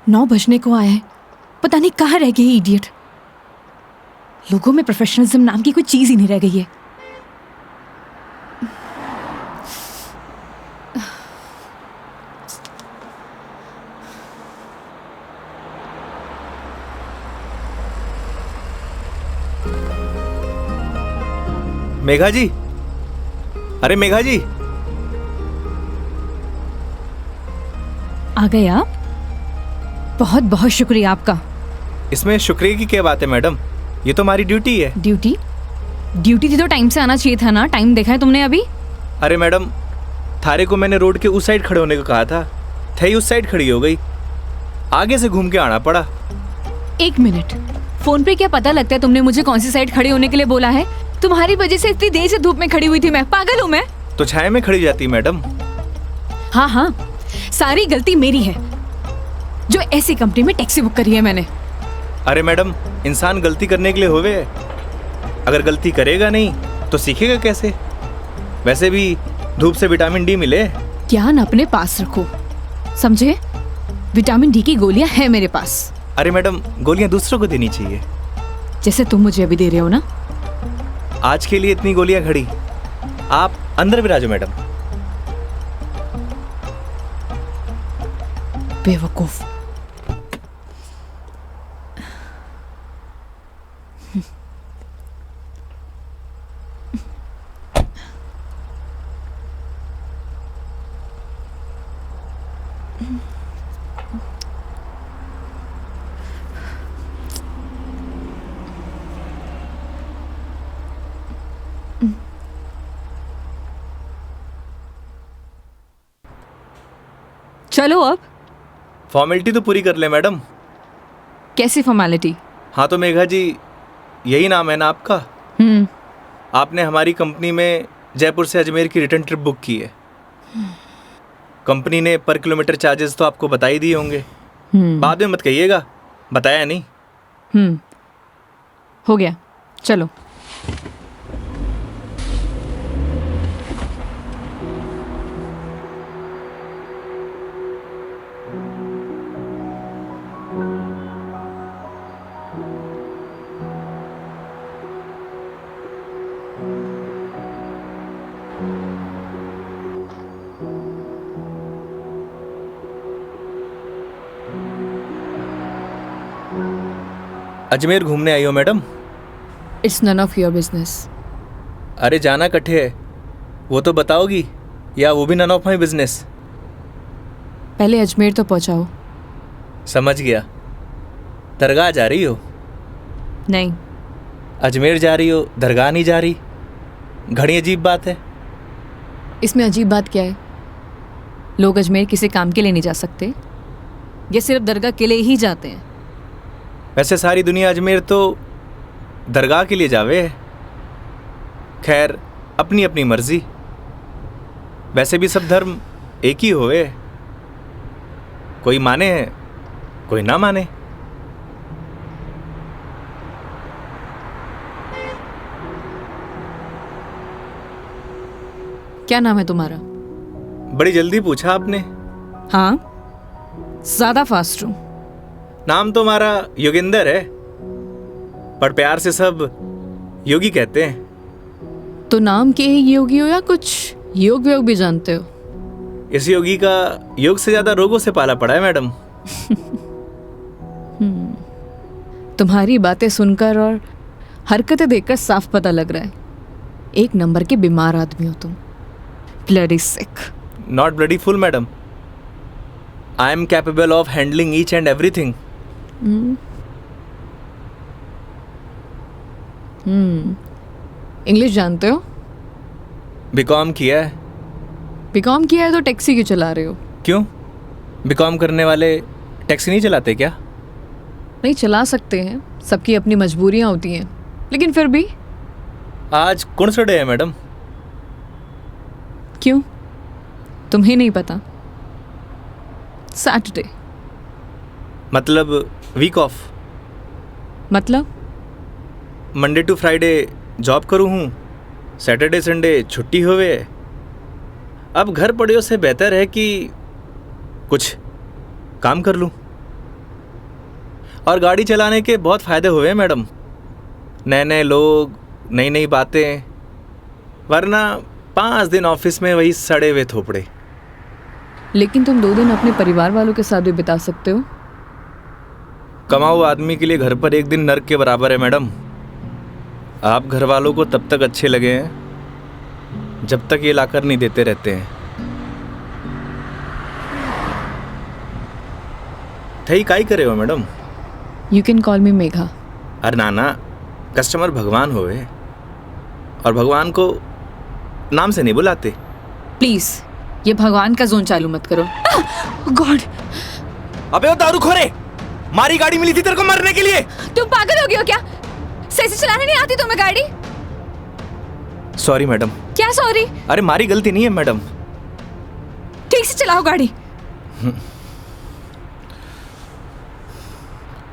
9 बजने को आया है, पता नहीं कहाँ रह गई इडियट। लोगों में प्रोफेशनलिज्म नाम की कोई चीज ही नहीं रह गई है। मेघा जी, अरे मेघा जी, आ गए आप? बहुत बहुत शुक्रिया आपका। इसमें शुक्रिया की क्या बात है मैडम, ये तो हमारी ड्यूटी है। ड्यूटी? ड्यूटी थी तो टाइम से आना चाहिए था ना। टाइम देखा है तुमने अभी? अरे मैडम, थारे को मैंने रोड के उस साइड खड़े होने को कहा था, थे ही उस साइड खड़ी हो गई, आगे से घूम के आना पड़ा। 1 मिनट, फोन पे क्या पता लगता है तुमने मुझे कौन सी साइड खड़े होने के लिए बोला है? तुम्हारी वजह से इतनी देर से धूप में खड़ी हुई थी मैं। पागल हूँ मैं? तो छाया में खड़ी जाती मैडम। हाँ हाँ, सारी गलती मेरी है जो ऐसी कंपनी में टैक्सी बुक करी है मैंने। अरे मैडम, इंसान गलती करने के लिए होवे, अगर गलती करेगा नहीं तो सीखेगा कैसे? वैसे भी धूप से विटामिन डी मिले। ज्ञान अपने पास रखो, समझे? विटामिन डी की गोलियां हैं मेरे पास। अरे मैडम, गोलियां दूसरों को देनी चाहिए। जैसे तुम मुझे अभी दे रहे हो ना। आज के लिए इतनी गोलियां खड़ी, आप अंदर विराजो मैडम। बेवकूफ। चलो अब। फॉर्मेलिटी तो पूरी कर ले मैडम। कैसी फॉर्मेलिटी? हाँ तो मेघा जी, यही नाम है ना आपका? आपने हमारी कंपनी में जयपुर से अजमेर की रिटर्न ट्रिप बुक की है। कंपनी ने पर किलोमीटर चार्जेस तो आपको बता ही दिए होंगे। बाद में मत कहिएगा बताया नहीं। हो गया, चलो। अजमेर घूमने आई हो madam? It's none of your business. अरे जाना कट्ठे है, वो तो बताओगी, या वो भी नन ऑफ माई बिजनेस? पहले अजमेर तो पहुंचाओ। समझ गया। दरगाह जा रही हो? नहीं। अजमेर जा रही हो, दरगाह नहीं जा रही? घड़ी अजीब बात है। इसमें अजीब बात क्या है? लोग अजमेर किसी काम के लिए नहीं जा सकते, ये सिर्फ दरगाह के लिए ही जाते हैं। वैसे सारी दुनिया अजमेर तो दरगाह के लिए जावे है। खैर, अपनी अपनी मर्जी। वैसे भी सब धर्म एक ही होवे, कोई माने कोई ना माने। क्या नाम है तुम्हारा? बड़ी जल्दी पूछा आपने। हाँ, ज्यादा फास्ट हूं। नाम तो हमारा योगेंद्र है, पर प्यार से सब योगी कहते हैं। तो नाम के ही योगी हो या कुछ योग व्योग भी जानते हो? इस योगी का योग से ज्यादा रोगों से पाला पड़ा है मैडम। तुम्हारी बातें सुनकर और हरकतें देखकर साफ पता लग रहा है, एक नंबर के बीमार आदमी हो तुम। Bloody sick. Not bloody fool madam, I am capable of handling each and everything. English जानते हो? बीकॉम किया है। बीकॉम किया है तो टैक्सी क्यों चला रहे हो? क्यों, बीकॉम करने वाले टैक्सी नहीं चलाते क्या? नहीं, चला सकते हैं, सबकी अपनी मजबूरियां होती हैं, लेकिन फिर भी। आज कौन सा डे है मैडम? क्यों, तुम्हें नहीं पता? सैटरडे। मतलब वीक ऑफ? मतलब मंडे टू फ्राइडे जॉब करूँ हूँ, सैटरडे संडे छुट्टी होवे। अब घर पड़े से बेहतर है कि कुछ काम कर लूँ। और गाड़ी चलाने के बहुत फ़ायदे हुए हैं मैडम। नए नए लोग, नई नई बातें, वरना 5 दिन ऑफिस में वही सड़े हुए थोपड़े। लेकिन तुम 2 दिन अपने परिवार वालों के साथ भी बिता सकते हो। कमाऊ आदमी के लिए घर पर एक दिन नर्क के बराबर है मैडम। आप घर वालों को तब तक अच्छे लगे हैं जब तक ये लाकर नहीं देते रहते हैं। थई काई करे हो मैडम? यू कैन कॉल मी मेघा। अरे नाना, कस्टमर भगवान होवे और भगवान को नाम से नहीं बुलाते। प्लीज ये भगवान का जोन चालू मत करो। गॉड! अबे वो दारूखोरे, मारी गाड़ी मिली थी तेरे को मरने के लिए। तुम पागल हो गए हो क्या? सही से चलाने नहीं आती तुम्हें गाड़ी? Sorry madam. क्या सॉरी? अरे मारी गलती नहीं है मैडम। ठीक से चलाओ गाड़ी।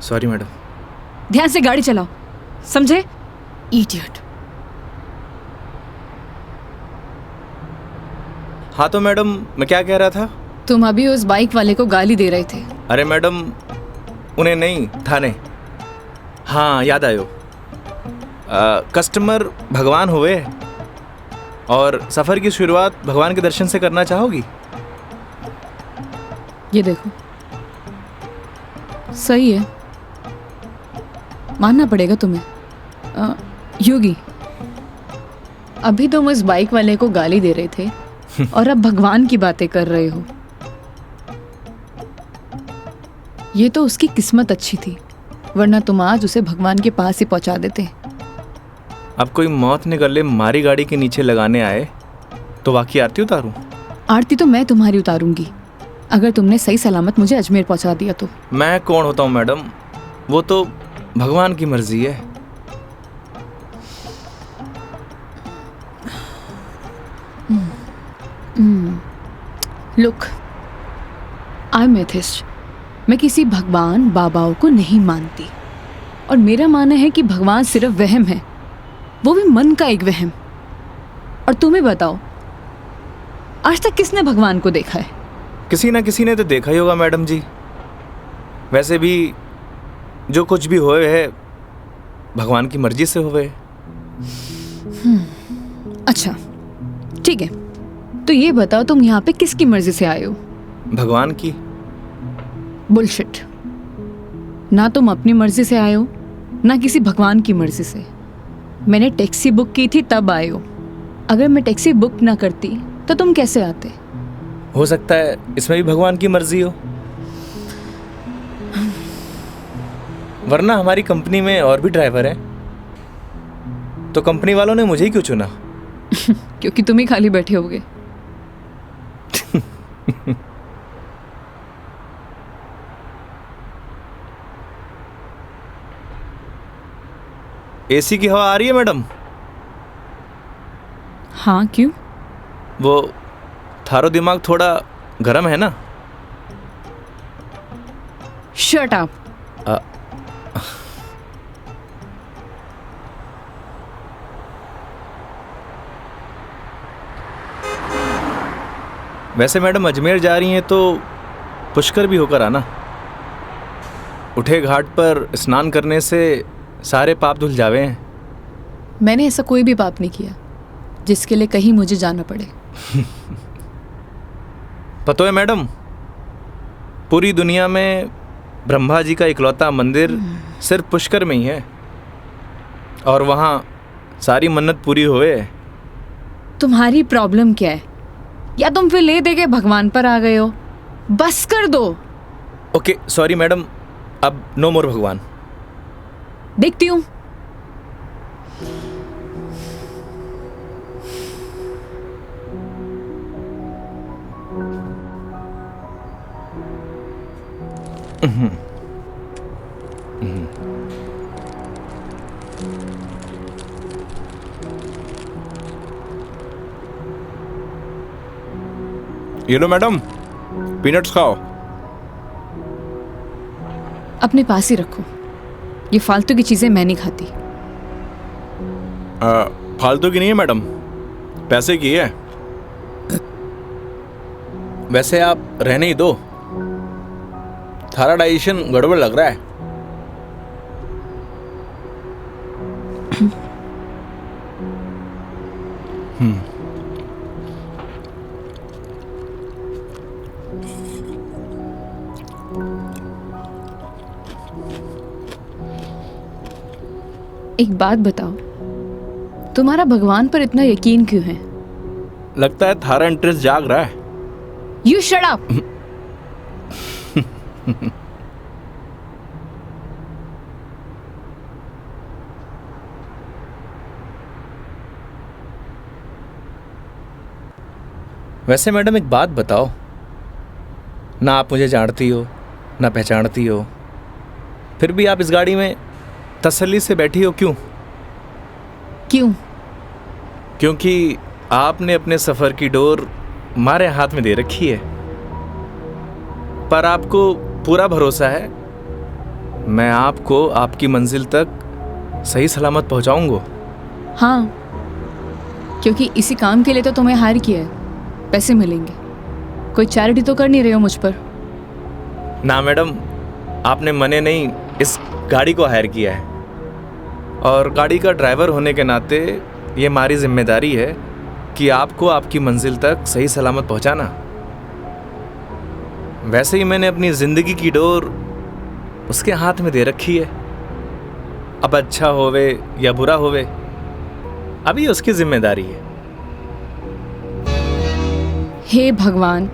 Sorry madam. ध्यान से गाड़ी चलाओ, समझे? इडियट। हाँ तो मैडम, मैं क्या कह रहा था? तुम अभी उस बाइक वाले को गाली दे रहे थे। अरे मैडम, उन्हें नहीं, थाने। हाँ याद आयो। कस्टमर भगवान हुए और सफ़र की शुरुआत भगवान के दर्शन से करना चाहोगी? ये देखो, सही है, मानना पड़ेगा तुम्हें। योगी, अभी तुम उस बाइक वाले को गाली दे रहे थे और अब भगवान की बातें कर रहे हो। ये तो उसकी किस्मत अच्छी थी, वरना तुम आज उसे भगवान के पास ही पहुंचा देते। अब कोई मौत निकले मारी गाड़ी के नीचे लगाने आए तो वाकई आरती उतारूं? आरती तो मैं तुम्हारी उतारूंगी अगर तुमने सही सलामत मुझे अजमेर पहुंचा दिया तो। मैं कौन होता हूँ मैडम, वो तो भगवान की मर्जी है। Look, I am atheist. मैं किसी भगवान बाबाओं को नहीं मानती और मेरा मानना है कि भगवान सिर्फ वहम है, वो भी मन का एक वहम। और तुम्हें बताओ, आज तक किसने भगवान को देखा है? किसी ना किसी ने तो देखा ही होगा मैडम जी। वैसे भी जो कुछ भी होए है भगवान की मर्जी से होए। अच्छा ठीक है, तो ये बताओ तुम यहाँ पे किसकी मर्जी से आए हो? भगवान की। बुलशिट। ना तुम अपनी मर्जी से आए हो ना किसी भगवान की मर्जी से। मैंने टैक्सी बुक की थी तब आए हो। अगर मैं टैक्सी बुक ना करती तो तुम कैसे आते? हो सकता है इसमें भी भगवान की मर्जी हो, वरना हमारी कंपनी में और भी ड्राइवर हैं, तो कंपनी वालों ने मुझे ही क्यों चुना? क्योंकि तुम ही खाली बैठे होगे। एसी की हवा आ रही है मैडम? हाँ क्यों? वो थारो दिमाग थोड़ा गर्म है ना? Shut up. वैसे मैडम अजमेर जा रही हैं तो पुष्कर भी होकर आना। उठे घाट पर स्नान करने से सारे पाप धुल जावे हैं। मैंने ऐसा कोई भी पाप नहीं किया जिसके लिए कहीं मुझे जाना पड़े। पता है मैडम, पूरी दुनिया में ब्रह्मा जी का इकलौता मंदिर सिर्फ पुष्कर में ही है और वहाँ सारी मन्नत पूरी हुए। तुम्हारी प्रॉब्लम क्या है? या तुम फिर ले दे के भगवान पर आ गए हो? बस कर दो। ओके सॉरी मैडम, अब नो मोर भगवान। देखती हूँ। ये लो मैडम, पीनट्स खाओ। अपने पास ही रखो, ये फालतू की चीजें मैं नहीं खाती। फालतू की नहीं है मैडम, पैसे की है। वैसे आप रहने ही दो, थारा डाइजेशन गड़बड़ लग रहा है। एक बात बताओ, तुम्हारा भगवान पर इतना यकीन क्यों है? लगता है थारा इंटरेस्ट जाग रहा है। You shut up. वैसे मैडम एक बात बताओ, ना आप मुझे जानती हो ना पहचानती हो, फिर भी आप इस गाड़ी में तसल्ली से बैठी हो क्यों? क्यों? क्योंकि आपने अपने सफ़र की डोर हमारे हाथ में दे रखी है। पर आपको पूरा भरोसा है मैं आपको आपकी मंजिल तक सही सलामत पहुंचाऊंगा। हाँ, क्योंकि इसी काम के लिए तो तुम्हें हायर किया है, पैसे मिलेंगे। कोई चैरिटी तो कर नहीं रहे हो मुझ पर? ना मैडम, आपने मने नहीं इस गाड़ी को हायर किया है, और गाड़ी का ड्राइवर होने के नाते ये हमारी जिम्मेदारी है कि आपको आपकी मंजिल तक सही सलामत पहुंचाना। वैसे ही मैंने अपनी ज़िंदगी की डोर उसके हाथ में दे रखी है। अब अच्छा होवे या बुरा होवे, अभी उसकी जिम्मेदारी है। हे भगवान,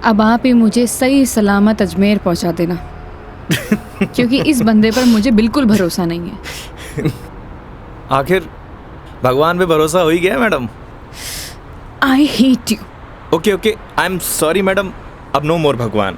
अब आप ही मुझे सही सलामत अजमेर पहुंचा देना। क्योंकि इस बंदे पर मुझे बिल्कुल भरोसा नहीं है। आखिर भगवान पे भरोसा हो ही गया madam. I hate you. Okay okay, I am sorry madam, अब नो मोर भगवान।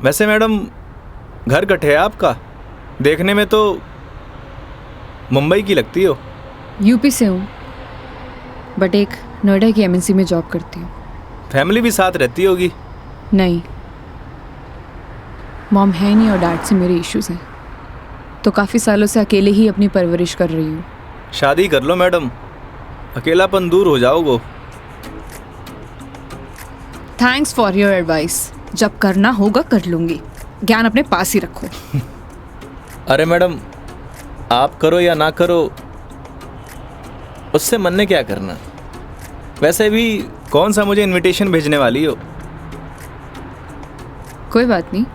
वैसे मैडम, घर कट है आपका? देखने में तो मुंबई की लगती हो। यूपी से हूँ, बट एक नोएडा की एमएनसी में जॉब करती हूँ। फैमिली भी साथ रहती होगी? नहीं, मॉम है नहीं और डैड से मेरे इश्यूज हैं, तो काफ़ी सालों से अकेले ही अपनी परवरिश कर रही हूँ। शादी कर लो मैडम, अकेलापन दूर हो जाओगे। Thanks for your advice. जब करना होगा कर लूँगी, ज्ञान अपने पास ही रखो। अरे मैडम, आप करो या ना करो, उससे मन ने क्या करना। वैसे भी कौन सा मुझे इनविटेशन भेजने वाली हो? कोई बात नहीं,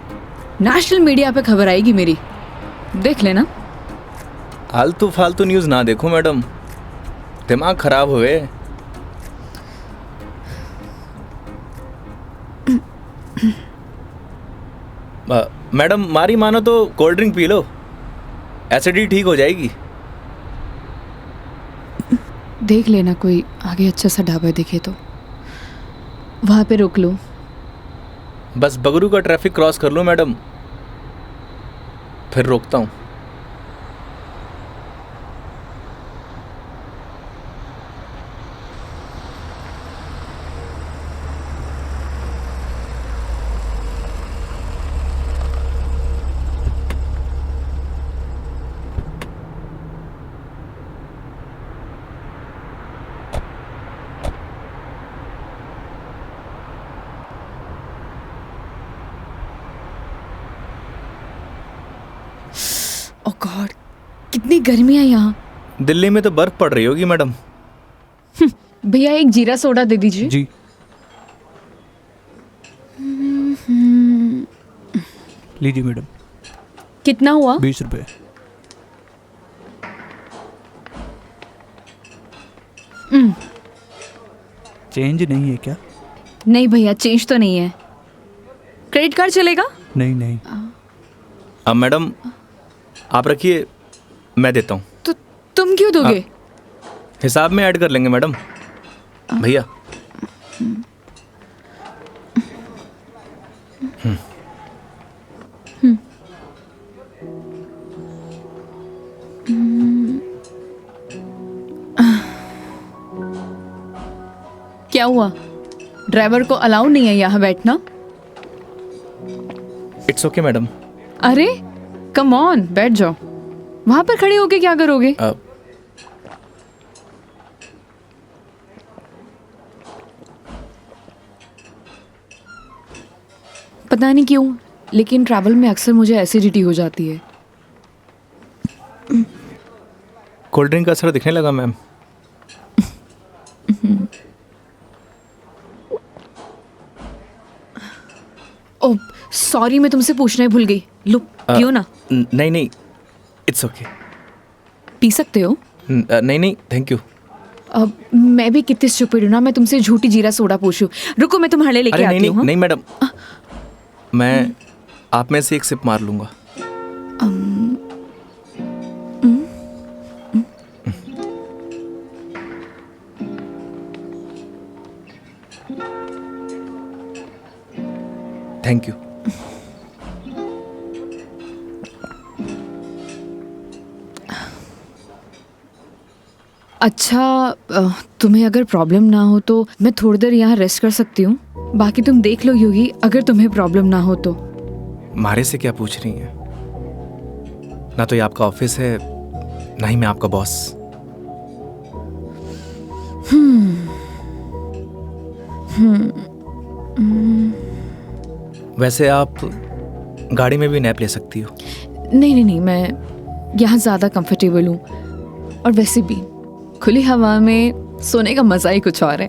नेशनल मीडिया पे खबर आएगी मेरी, देख लेना। आलतू फालतू न्यूज़ ना देखो मैडम, दिमाग खराब हुए। मैडम, मारी मानो तो cold drink P low, acidity ठीक हो जाएगी। देख लेना कोई आगे अच्छा सा ढाबा दिखे तो वहाँ पे रोक लो। बस बगरू का ट्रैफिक क्रॉस कर लो मैडम, फिर रोकता हूँ। ओह गॉड, कितनी गर्मी है यहाँ। दिल्ली में तो बर्फ पड़ रही होगी मैडम। भैया एक जीरा सोडा दे दीजिए। जी। लीजिए मैडम। कितना हुआ? 20 रुपये। चेंज नहीं है क्या? नहीं भैया, चेंज तो नहीं है। क्रेडिट कार्ड चलेगा? नहीं नहीं। अब मैडम आप रखिए, मैं देता हूँ। तो तुम क्यों दोगे? हिसाब में ऐड कर लेंगे मैडम। भैया। क्या हुआ? ड्राइवर को अलाउ नहीं है यहाँ बैठना? It's okay madam. अरे कम ऑन, बैठ जाओ। वहां पर खड़े होके क्या करोगे? पता नहीं क्यों, लेकिन ट्रैवल में अक्सर मुझे एसिडिटी हो जाती है। कोल्ड ड्रिंक का असर दिखने लगा मैम। ओह सॉरी, मैं तुमसे पूछना ही भूल गई। लो पियो ना। नहीं नहीं, इट्स ओके। पी सकते हो। नहीं नहीं, थैंक यू। अब मैं भी कितनी स्टूपिड हूँ ना, मैं तुमसे झूठी जीरा सोडा पूछूं। रुको मैं तुम्हारे लिए लेके अरे नहीं आती नहीं हूँ। नहीं मैडम, मैं आप में से एक सिप मार लूंगा। Thank you. अच्छा, तुम्हें अगर प्रॉब्लम ना हो तो मैं थोड़ी देर यहाँ रेस्ट कर सकती हूँ। बाकी तुम देख लो योगी, अगर तुम्हें प्रॉब्लम ना हो तो। मारे से क्या पूछ रही हैं? ना तो ये आपका ऑफिस है, ना ही मैं आपका बॉस। वैसे आप गाड़ी में भी नैप ले सकती हो। नहीं नहीं नहीं, मैं यहाँ ज़्यादा कंफर्टेबल हूँ। और वैसे भी खुली हवा में सोने का मज़ा ही कुछ और है।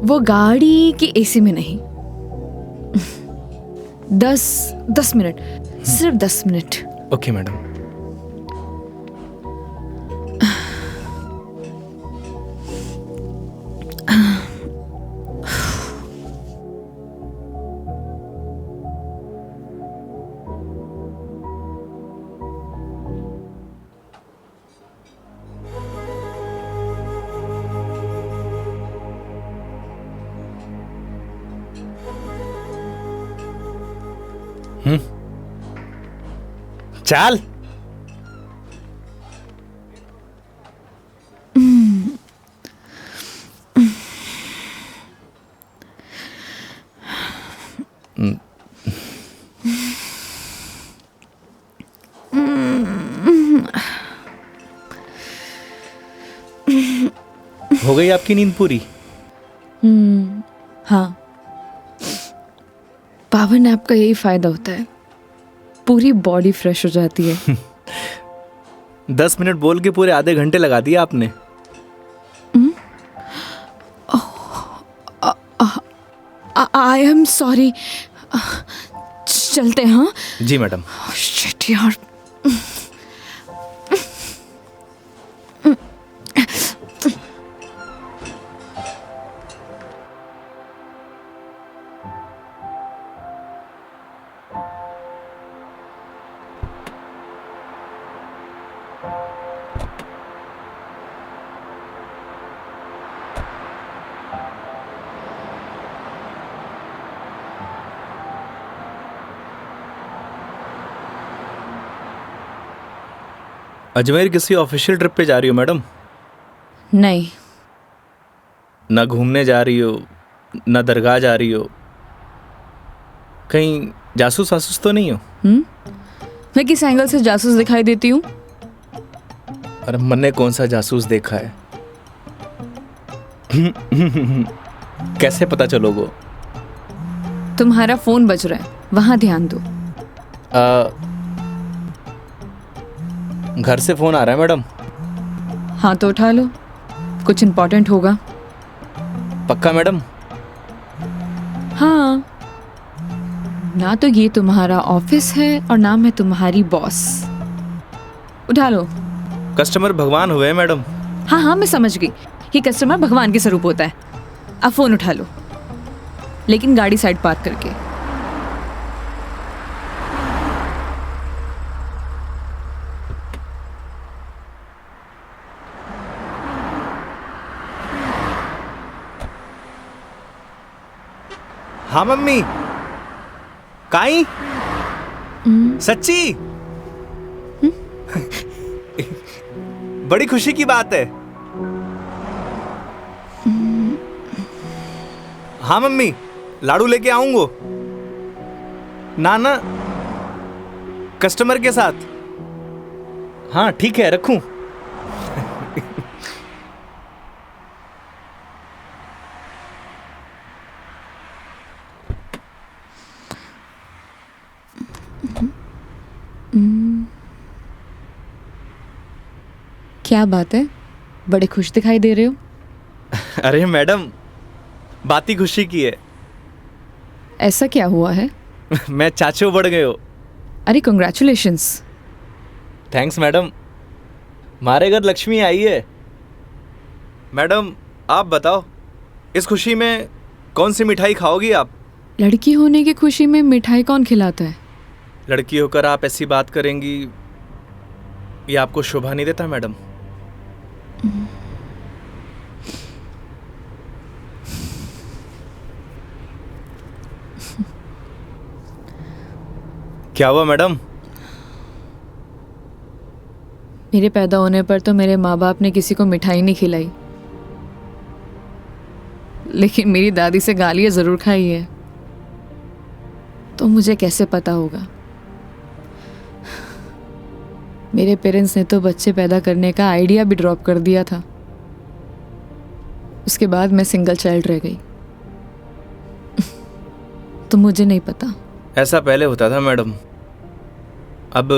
वो गाड़ी की एसी में नहीं। 10 मिनट, सिर्फ 10 मिनट। Okay madam. चाल। हो गई आपकी नींद पूरी? हाँ, पावर नैप का यही फायदा होता है, पूरी बॉडी फ्रेश हो जाती है। 10 मिनट बोल के पूरे आधे घंटे लगा दिए आपने। आई एम सॉरी। चलते हैं। हाँ जी मैडम। शिट यार। अजमेर किसी ऑफिशियल ट्रिप पे जा रही हो मैडम? नहीं। ना घूमने जा रही हो, ना दरगाह जा रही हो, कहीं जासूस वासूस तो नहीं हो? मैं किस एंगल से जासूस दिखाई देती हूँ? अरे मैंने कौन सा जासूस देखा है? कैसे पता चलोगे? तुम्हारा फोन बज रहा है, वहां ध्यान दो। घर से फोन आ रहा है मैडम। हाँ तो उठा लो, कुछ इम्पोर्टेंट होगा। पक्का मैडम? हाँ, ना तो ये तुम्हारा ऑफिस है और ना मैं तुम्हारी बॉस। उठा लो। कस्टमर भगवान हुए मैडम। हाँ हाँ मैं समझ गई, ये कस्टमर भगवान के स्वरूप होता है। अब फोन उठा लो, लेकिन गाड़ी साइड पार्क करके। हाँ मम्मी। काई? सच्ची? बड़ी खुशी की बात है। हाँ मम्मी, लाडू लेके आऊंगो। ना ना, कस्टमर के साथ। हाँ ठीक है, रखूं। क्या बात है, बड़े खुश दिखाई दे रहे हो। अरे मैडम, बात ही खुशी की है। ऐसा क्या हुआ है? मैं चाचू बढ़ गए हो। अरे कंग्रेचुलेशंस। थैंक्स मैडम, हमारे घर लक्ष्मी आई है। मैडम आप बताओ, इस खुशी में कौन सी मिठाई खाओगी आप? लड़की होने की खुशी में मिठाई कौन खिलाता है? लड़की होकर आप ऐसी बात करेंगी, ये आपको शोभा नहीं देता मैडम? क्या हुआ मैडम? मेरे पैदा होने पर तो मेरे माँ बाप ने किसी को मिठाई नहीं खिलाई, लेकिन मेरी दादी से गालियाँ ज़रूर खाई है। तो मुझे कैसे पता होगा? मेरे पेरेंट्स ने तो बच्चे पैदा करने का आइडिया भी ड्रॉप कर दिया था। उसके बाद मैं सिंगल चाइल्ड रह गई। तो मुझे नहीं पता। ऐसा पहले होता था मैडम, अब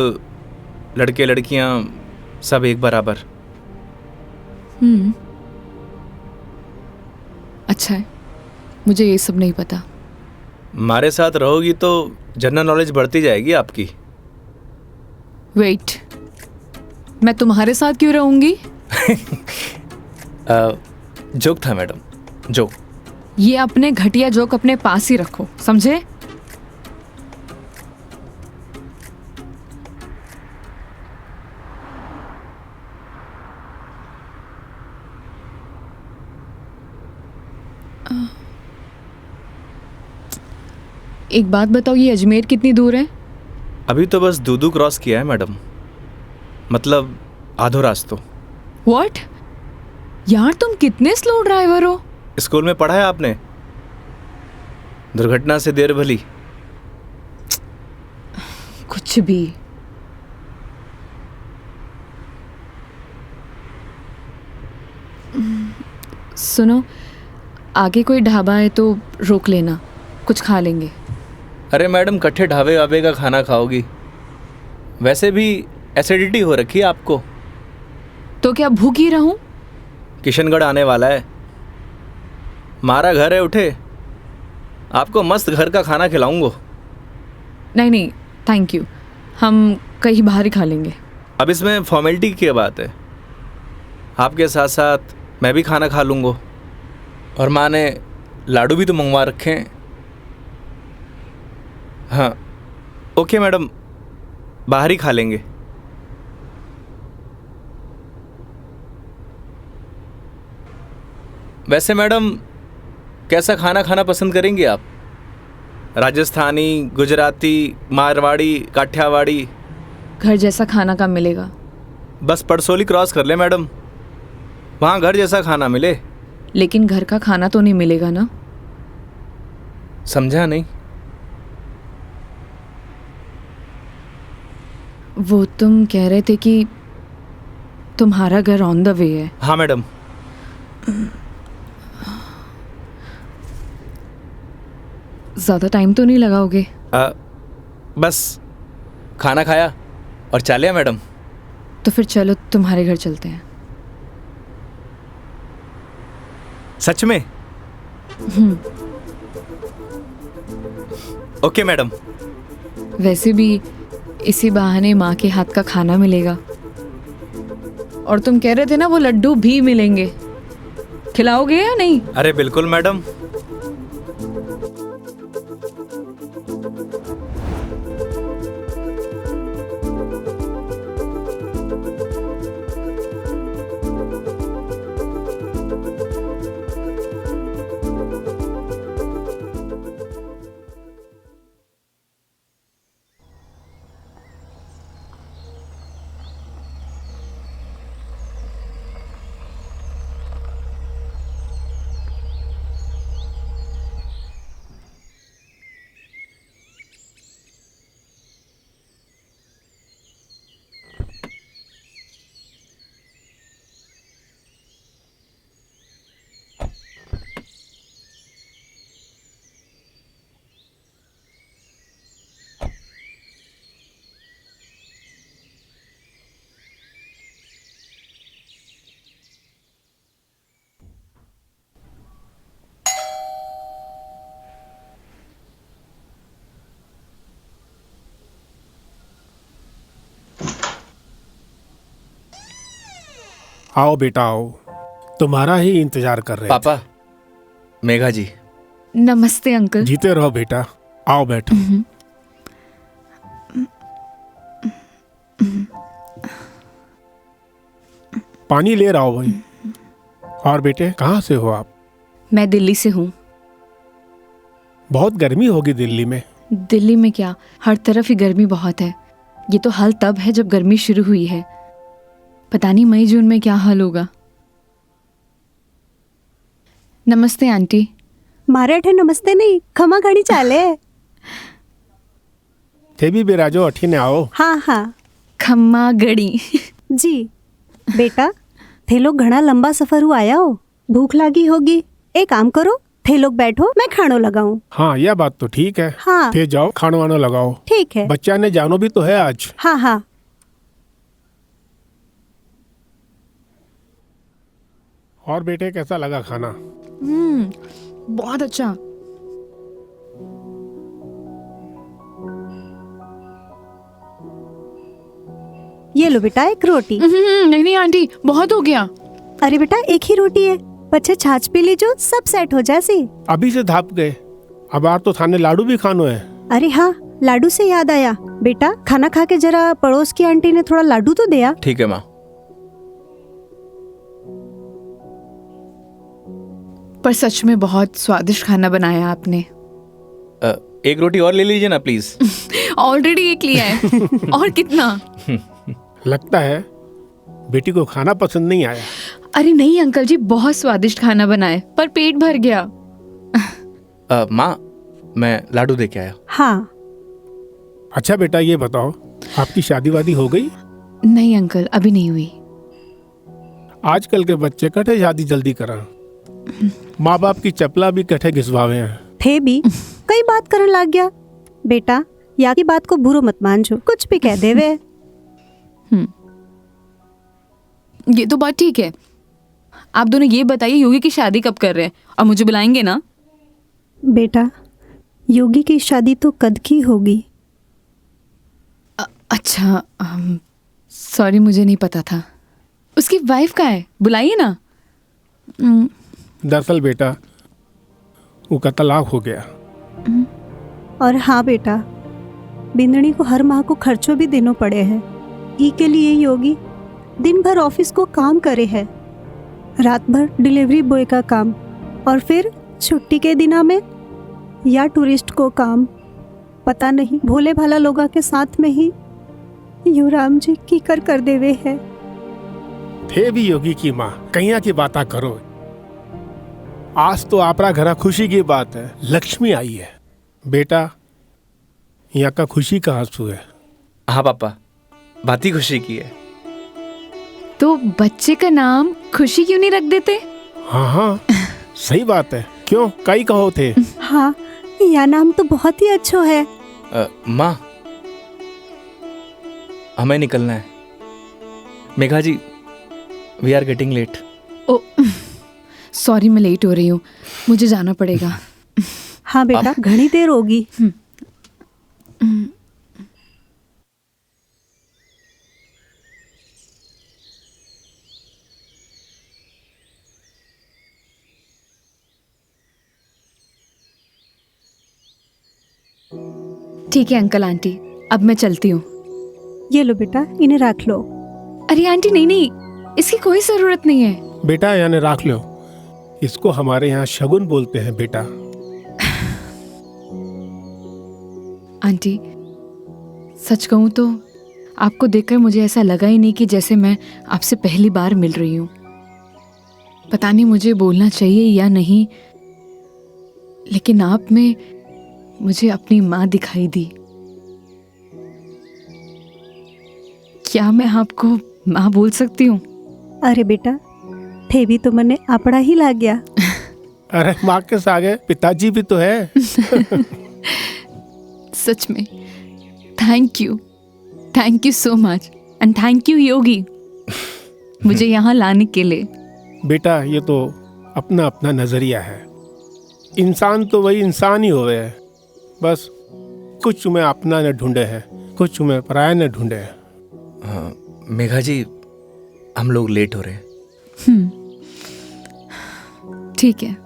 लड़के लड़कियां सब एक बराबर। अच्छा है, मुझे ये सब नहीं पता। हमारे साथ रहोगी तो जनरल नॉलेज बढ़ती जाएगी आपकी। वेट, मैं तुम्हारे साथ क्यों रहूंगी? जोक था मैडम, जोक। ये अपने घटिया जोक अपने पास ही रखो, समझे? एक बात बताओ, ये अजमेर कितनी दूर है? अभी तो बस दूदू क्रॉस किया है मैडम, मतलब आधो रास्तों। व्हाट? यार तुम कितने स्लो ड्राइवर हो। स्कूल में पढ़ा है आपने, दुर्घटना से देर भली। कुछ भी। सुनो, आगे कोई ढाबा है तो रोक लेना, कुछ खा लेंगे। अरे मैडम, कट्ठे ढाबे वाबे का खाना खाओगी? वैसे भी एसिडिटी हो रखी है आपको। तो क्या भूख ही रहूं? किशनगढ़ आने वाला है, हमारा घर है, उठे आपको मस्त घर का खाना खिलाऊंगा। नहीं नहीं, थैंक यू, हम कहीं बाहर ही खा लेंगे। अब इसमें फॉर्मेलिटी की क्या बात है? आपके साथ साथ मैं भी खाना खा लूँगा, और माँ ने लाडू भी तो मंगवा रखे हैं। हाँ ओके मैडम, बाहर ही खा लेंगे। वैसे मैडम, कैसा खाना खाना पसंद करेंगी आप? राजस्थानी, गुजराती, मारवाड़ी, काठियावाड़ी? घर जैसा खाना कब मिलेगा? बस पड़सोली क्रॉस कर ले मैडम, वहाँ घर जैसा खाना मिले। लेकिन घर का खाना तो नहीं मिलेगा ना? समझा नहीं? वो तुम कह रहे थे कि तुम्हारा घर ऑन द वे है। हाँ मैडम। ज़्यादा टाइम तो नहीं लगाओगे? बस खाना खाया और चालिया मैडम। तो फिर चलो तुम्हारे घर चलते हैं। सच में? Okay madam. वैसे भी इसी बहाने माँ के हाथ का खाना मिलेगा, और तुम कह रहे थे ना वो लड्डू भी मिलेंगे, खिलाओगे या नहीं? अरे बिल्कुल मैडम। आओ बेटा आओ, तुम्हारा ही इंतजार कर रहे थे। पापा, मेघा जी। नमस्ते अंकल। जीते रहो बेटा, आओ बैठो। पानी ले रहा हो भाई। और बेटे कहाँ से हो आप? मैं दिल्ली से हूँ। बहुत गर्मी होगी दिल्ली में। दिल्ली में क्या, हर तरफ ही गर्मी बहुत है। ये तो हाल तब है जब गर्मी शुरू हुई है। पता नहीं मई जून में क्या हाल होगा। नमस्ते आंटी। मारे नमस्ते नहीं, खमा घड़ी चाले। थे भी बिराजो अठीने आओ। हाँ हाँ खम्मा गड़ी। जी। बेटा थे लोग घना लंबा सफर हुआ आया हो, भूख लागी होगी। एक काम करो, थे लोग बैठो, मैं खानो लगाऊं। हाँ यह बात तो ठीक है। हाँ थे जाओ खानो वानो लगाओ। ठीक है। बच्चा ने जानो भी तो है आज। हाँ हाँ। और बेटे कैसा लगा खाना? बहुत अच्छा। ये लो बेटा एक रोटी। नहीं नहीं आंटी, बहुत हो गया। अरे बेटा एक ही रोटी है, बच्चे छाछ पी लीजो, सब सेट हो जासी। अभी से धाप गए, अब यार तो थाने लाडू भी खानो है। अरे हाँ, लाडू से याद आया, बेटा खाना खा के जरा पड़ोस की आंटी ने थोड़ा लाडू तो दिया। ठीक है माँ। पर सच में बहुत स्वादिष्ट खाना बनाया आपने। एक रोटी और ले लीजिए ना प्लीज। ऑलरेडी एक लिया है। और कितना? लगता है बेटी को खाना पसंद नहीं आया। अरे नहीं अंकल जी, बहुत स्वादिष्ट खाना बनाए, पर पेट भर गया। माँ, मैं लाडू दे के आया। हाँ। अच्छा बेटा ये बताओ, आपकी शादी वादी हो गई? नहीं अंकल, अभी नहीं हुई। आजकल के बच्चे कटे शादी जल्दी करा, माँ बाप की चपला भी कटे घिसवावे हैं। थे भी कई बात करन लग गया। बेटा या की बात को बुरो मत मानजो, कुछ भी कह देवे। ये तो बात ठीक है। आप दोनों ये बताइए, योगी की शादी कब कर रहे हैं और मुझे बुलाएंगे ना? बेटा योगी की शादी तो कद की होगी। अच्छा, सॉरी, मुझे नहीं पता था। उसकी वाइफ कहाँ है? बुलाइए ना। दरअसल बेटा वो का तलाक हो गया। और हाँ बेटा, बिंदनी को हर माह को खर्चों भी देना पड़े हैं। ई के लिए योगी दिन भर ऑफिस को काम करे है, रात भर डिलीवरी बॉय का काम, और फिर छुट्टी के दिना में या टूरिस्ट को काम। पता नहीं भोले भाला लोगा के साथ में ही युवराम जी की कर देवे है। थे भी योगी की माँ, कहिया की बाता करो। आज तो आपरा घरा खुशी की बात है, लक्ष्मी आई है। बेटा यहाँ का खुशी का आंसू है। हाँ पापा, बात ही खुशी की है। तो बच्चे का नाम खुशी क्यों नहीं रख देते? हाँ हाँ सही बात है, क्यों कई कहो थे। हाँ यह नाम तो बहुत ही अच्छा है। माँ, हमें निकलना है। Megha ji, we are getting late. Oh sorry, मैं लेट हो रही हूँ, मुझे जाना पड़ेगा। हाँ बेटा घनी देर होगी। ठीक है अंकल आंटी, अब मैं चलती हूँ। ये लो बेटा, इन्हें रख लो। अरे आंटी नहीं नहीं, इसकी कोई जरूरत नहीं है। बेटा यानी रख लो, इसको हमारे यहाँ शगुन बोलते हैं बेटा। आंटी सच कहूँ तो आपको देखकर मुझे ऐसा लगा ही नहीं कि जैसे मैं आपसे पहली बार मिल रही हूँ। पता नहीं मुझे बोलना चाहिए या नहीं, लेकिन आप में मुझे अपनी माँ दिखाई दी। क्या मैं आपको माँ बोल सकती हूँ? अरे बेटा थे भी तो मने आपड़ा ही लाग गया। अरे माँ के सागे पिताजी भी तो है। सच में thank you so much, and thank you Yogi मुझे यहाँ लाने के लिए। बेटा ये तो अपना अपना नजरिया है, इंसान तो वही इंसान ही होवे है। बस कुछ में अपना न ढूंढे है, कुछ में पराया न ढूंढे है। मेघा जी, हम लोग लेट हो रहे हैं। ठीक है।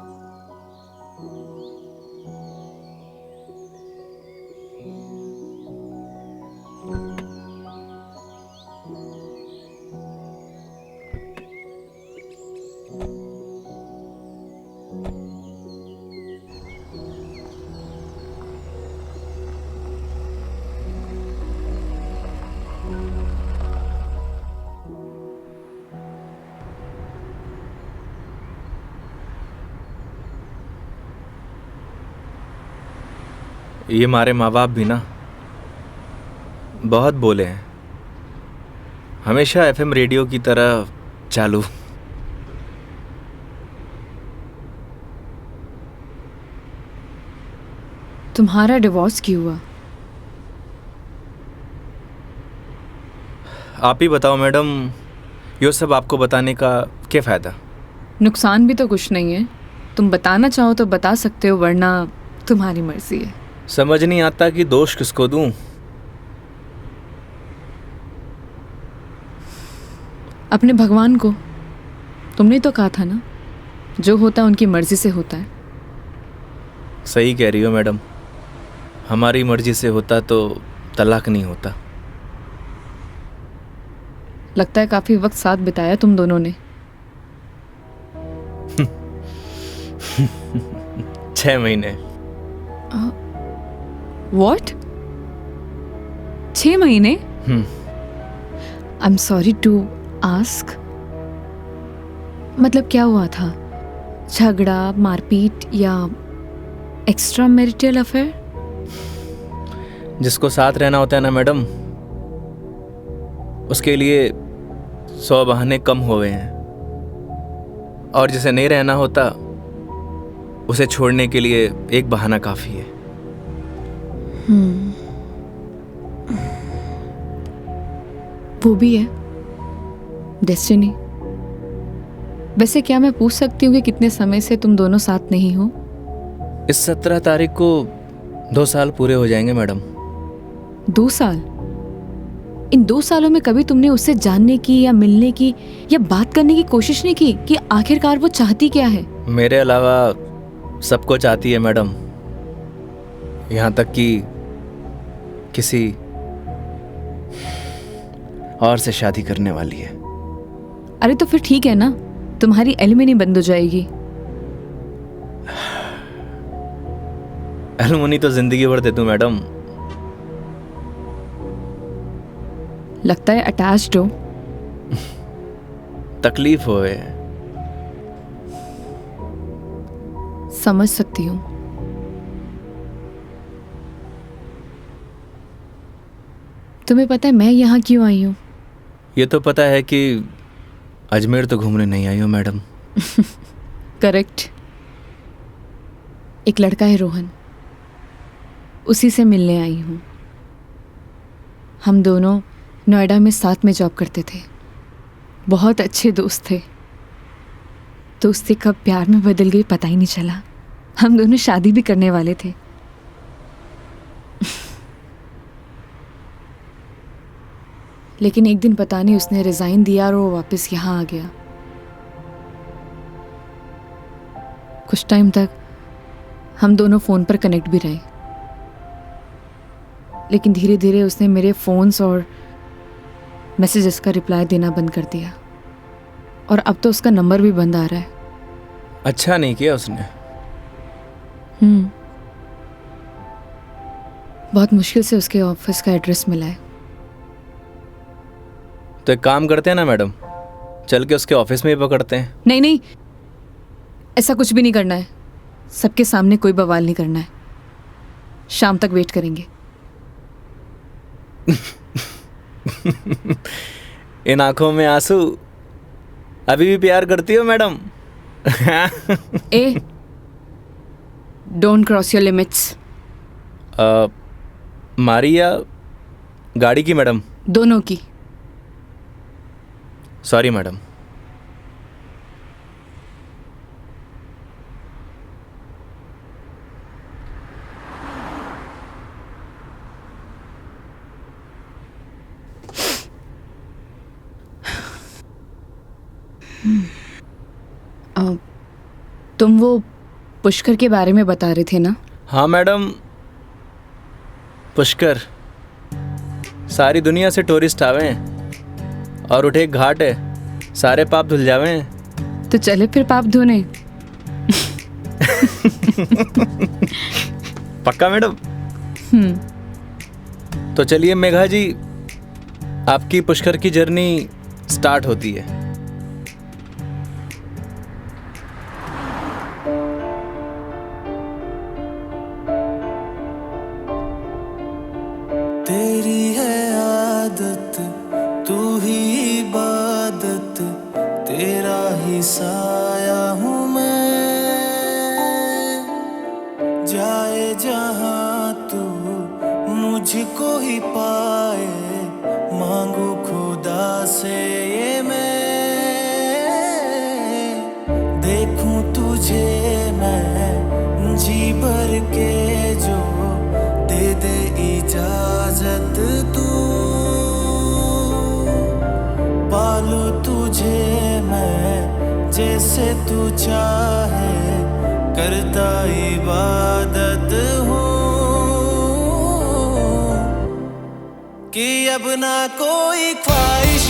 ये हमारे माँ बाप भी ना बहुत बोले हैं, हमेशा एफएम रेडियो की तरह चालू। तुम्हारा डिवोर्स क्यों हुआ? आप ही बताओ मैडम, ये सब आपको बताने का क्या फ़ायदा? नुकसान भी तो कुछ नहीं है। तुम बताना चाहो तो बता सकते हो, वरना तुम्हारी मर्जी है। समझ नहीं आता कि दोष किसको दूं। अपने भगवान को। तुमने तो कहा था ना, जो होता है उनकी मर्जी से होता है। सही कह रही हो मैडम, हमारी मर्जी से होता तो तलाक नहीं होता। लगता है काफी वक्त साथ बिताया तुम दोनों ने। 6 महीने। What? 6 महीने? I'm sorry to ask. मतलब क्या हुआ था? झगड़ा, मारपीट या एक्स्ट्रा मैरिटल अफेयर? जिसको साथ रहना होता है ना मैडम, उसके लिए 100 बहाने कम हो गए हैं, और जिसे नहीं रहना होता उसे छोड़ने के लिए एक बहाना काफ़ी है। वो भी है डेस्टिनी। वैसे क्या मैं पूछ सकती हूँ कि कितने समय से तुम दोनों साथ नहीं हो? इस 17 तारीख को 2 साल पूरे हो जाएंगे मैडम। 2 साल? इन 2 सालों में कभी तुमने उससे जानने की या मिलने की या बात करने की कोशिश नहीं की कि आखिरकार वो चाहती क्या है? मेरे अलावा सबको चाहती है मैडम, यहाँ तक कि किसी और से शादी करने वाली है। अरे तो फिर ठीक है ना, तुम्हारी एलिमनी बंद हो जाएगी। एलुमनी तो जिंदगी भर दे दूं मैडम। लगता है अटैच्ड हो। तकलीफ होए। समझ सकती हूँ। तुम्हें पता है मैं यहाँ क्यों आई हूँ? ये तो पता है कि अजमेर तो घूमने नहीं आई हो मैडम। करेक्ट। एक लड़का है रोहन, उसी से मिलने आई हूँ। हम दोनों नोएडा में साथ में जॉब करते थे, बहुत अच्छे दोस्त थे। दोस्ती कब प्यार में बदल गई पता ही नहीं चला। हम दोनों शादी भी करने वाले थे। लेकिन एक दिन पता नहीं उसने रिजाइन दिया और वो वापस यहाँ आ गया। कुछ टाइम तक हम दोनों फ़ोन पर कनेक्ट भी रहे, लेकिन धीरे धीरे उसने मेरे फ़ोन्स और मैसेजेस का रिप्लाई देना बंद कर दिया, और अब तो उसका नंबर भी बंद आ रहा है। अच्छा नहीं किया उसने। बहुत मुश्किल से उसके ऑफिस का एड्रेस मिला है। तो एक काम करते हैं ना मैडम, चल के उसके ऑफिस में ही पकड़ते हैं। नहीं नहीं, ऐसा कुछ भी नहीं करना है। सबके सामने कोई बवाल नहीं करना है। शाम तक वेट करेंगे। इन आंखों में आंसू, अभी भी प्यार करती हो madam? A, don't cross your limits. मारी या गाड़ी की मैडम? दोनों की। Sorry madam. तुम वो पुष्कर के बारे में बता रहे थे ना? हाँ मैडम, पुष्कर। सारी दुनिया से टूरिस्ट आवे हैं और उठे एक घाट है, सारे पाप धुल जावे हैं। तो चले फिर पाप धोने। पक्का मैडम? तो चलिए मेघा जी, आपकी पुष्कर की जर्नी स्टार्ट होती है। तेरी है आदत, तू ही इबादत, तेरा ही साया हूँ मैं। जाए जहाँ तू मुझको ही पाए, मांगू खुदा से ये मैं। देखूं तुझे मैं जी भर के, जो दे दे इजाजत तू। पालू तुझे मैं जैसे तू चाहे, करता इबादत हूँ। कि अब ना कोई ख्वाहिश,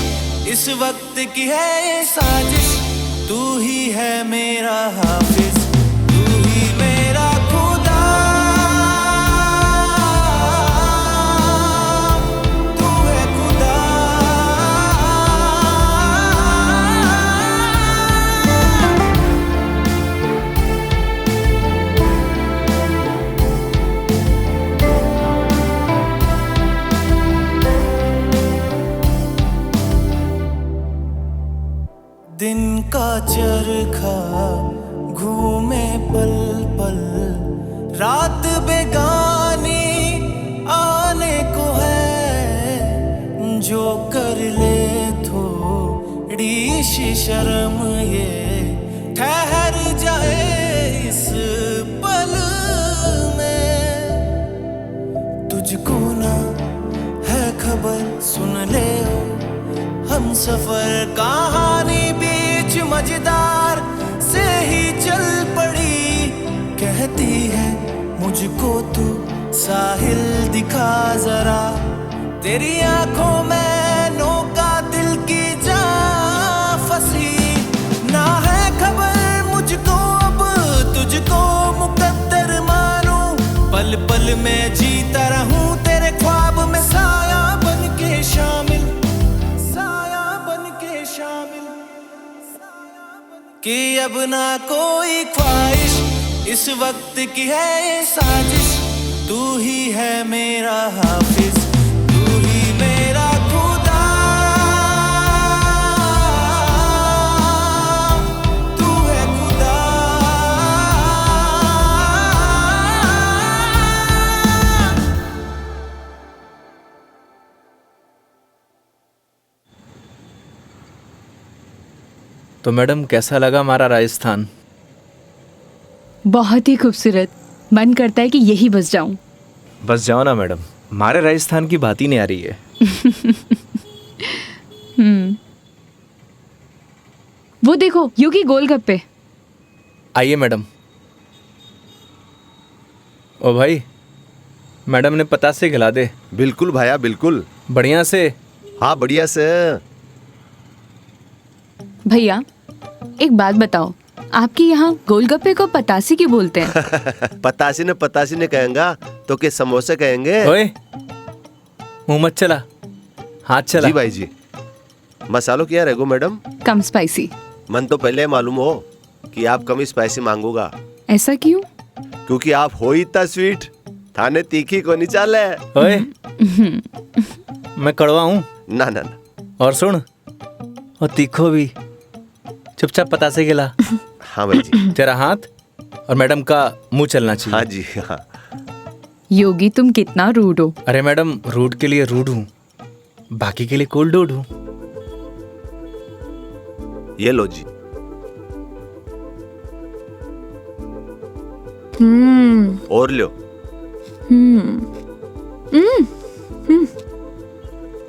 इस वक्त की है ये साजिश। तू ही है मेरा हाफिज, तू ही मेरा खुदा। तू है खुदा। दिन का चरखा घूमे पल पल, रात बेगानी आने को है। जो कर ले थोड़ी सी शर्म, ये ठहर जाए इस पल में। तुझको ना है खबर, सुन ले हम सफर कहानी बीच मजेदार से ही चल पड़ी। कहती है मुझको तू साहिल दिखा जरा, तेरी आंखों में नौका दिल की जा फंसी। ना है खबर मुझको अब तुझको मुकद्दर मानूं, पल पल में जीता रहूं तेरे ख्वाब में, साया बन के शामिल, कि अब ना कोई ख्वाहिश, इस वक्त की है ये साजिश। तू ही है मेरा हाफिज, तू ही मेरा खुदा। तू है खुदा। तो मैडम कैसा लगा हमारा राजस्थान? बहुत ही खूबसूरत। मन करता है कि यही बस जाऊं। बस जाओ ना मैडम, हमारे राजस्थान की बात ही नहीं आ रही है। वो देखो योगी गोलगप्पे। आइए मैडम। ओ भाई, मैडम ने पतासे खिला दे। बिल्कुल भाया बिल्कुल। बढ़िया से। हाँ बढ़िया से। भैया एक बात बताओ, आपके यहाँ गोलगप्पे को पतासी क्यों बोलते हैं? पतासी ने कहेंगा तो के समोसे कहेंगे। ओए मुंह मत चला, हाथ चला। जी भाई जी। मसालों क्या रहेगो मैडम? कम स्पाइसी। मन तो पहले मालूम हो कि आप कम स्पाइसी मांगोगा। ऐसा क्यों? क्योंकि आप हो ही इतना स्वीट, थाने तीखी को नहीं चाले। ओए मैं कड़वा हूँ ना ना ना। और सुन, और तीखो भी। चुपचाप पतासे खिला। हाँ भाई जी। तेरा हाथ और मैडम का मुंह चलना चाहिए। हाँ जी हाँ। योगी तुम कितना रूड हो। अरे मैडम, रूड के लिए रूड हूँ, बाकी के लिए कोल्ड डूड हूँ। ये लो जी। और लो।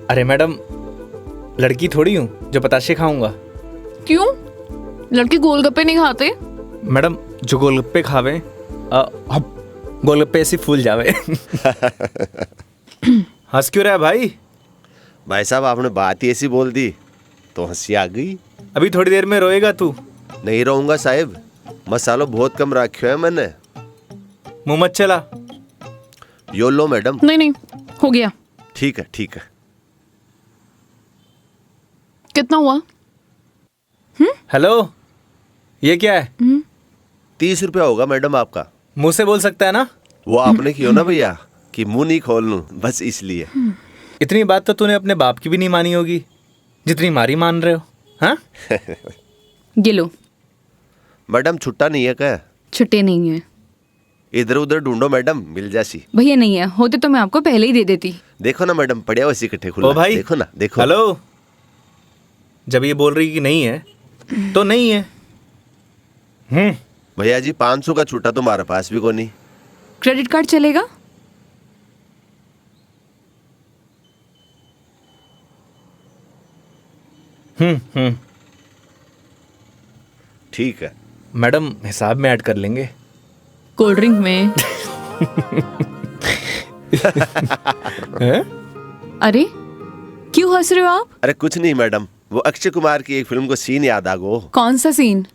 अरे मैडम, लड़की थोड़ी हूँ जो पताशे खाऊंगा। क्यों? लड़के गोलगप्पे नहीं खाते? मैडम जो गोलगप्पे खावे गोलगप्पे ऐसे फूल जावे। हंस क्यों रहा है भाई? भाई साहब आपने बात ही ऐसी बोल दी तो हंसी आ गई। अभी थोड़ी देर में रोएगा तू। नहीं रहूंगा साहब, मसालो बहुत कम रखे है मैंने। मुंह मत चला। यो लो मैडम। नहीं नहीं, हो गया। ठीक है ठीक है। कितना हुआ? हेलो, ये क्या है? 30 रुपया होगा मैडम आपका। मुंह से बोल सकता है ना? वो आपने क्यों ना भैया कि मुंह नहीं खोल लूं, बस इसलिए। इतनी बात तो तूने अपने बाप की भी नहीं मानी होगी जितनी मारी मान रहे हो। हाँ? ये लो। मैडम छुट्टा नहीं है क्या? छुट्टे नहीं है इधर उधर ढूंढो मैडम, मिल जासी। भैया, नहीं है। होते तो मैं आपको पहले ही दे देती। देखो ना मैडम, पड़िया वैसे इकट्ठे खुला। ओ भाई, देखो ना, देखो। हेलो, जब ये बोल रही कि नहीं है तो नहीं है। भैया जी 500 का छुट्टा तुम्हारे पास भी को नहीं। क्रेडिट कार्ड चलेगा? ठीक है मैडम, हिसाब में ऐड कर लेंगे। कोल्ड ड्रिंक में। हैं? अरे क्यों हंस रहे हो आप? अरे कुछ नहीं मैडम, वो अक्षय कुमार की एक फिल्म को सीन याद आ गो। कौन सा सीन?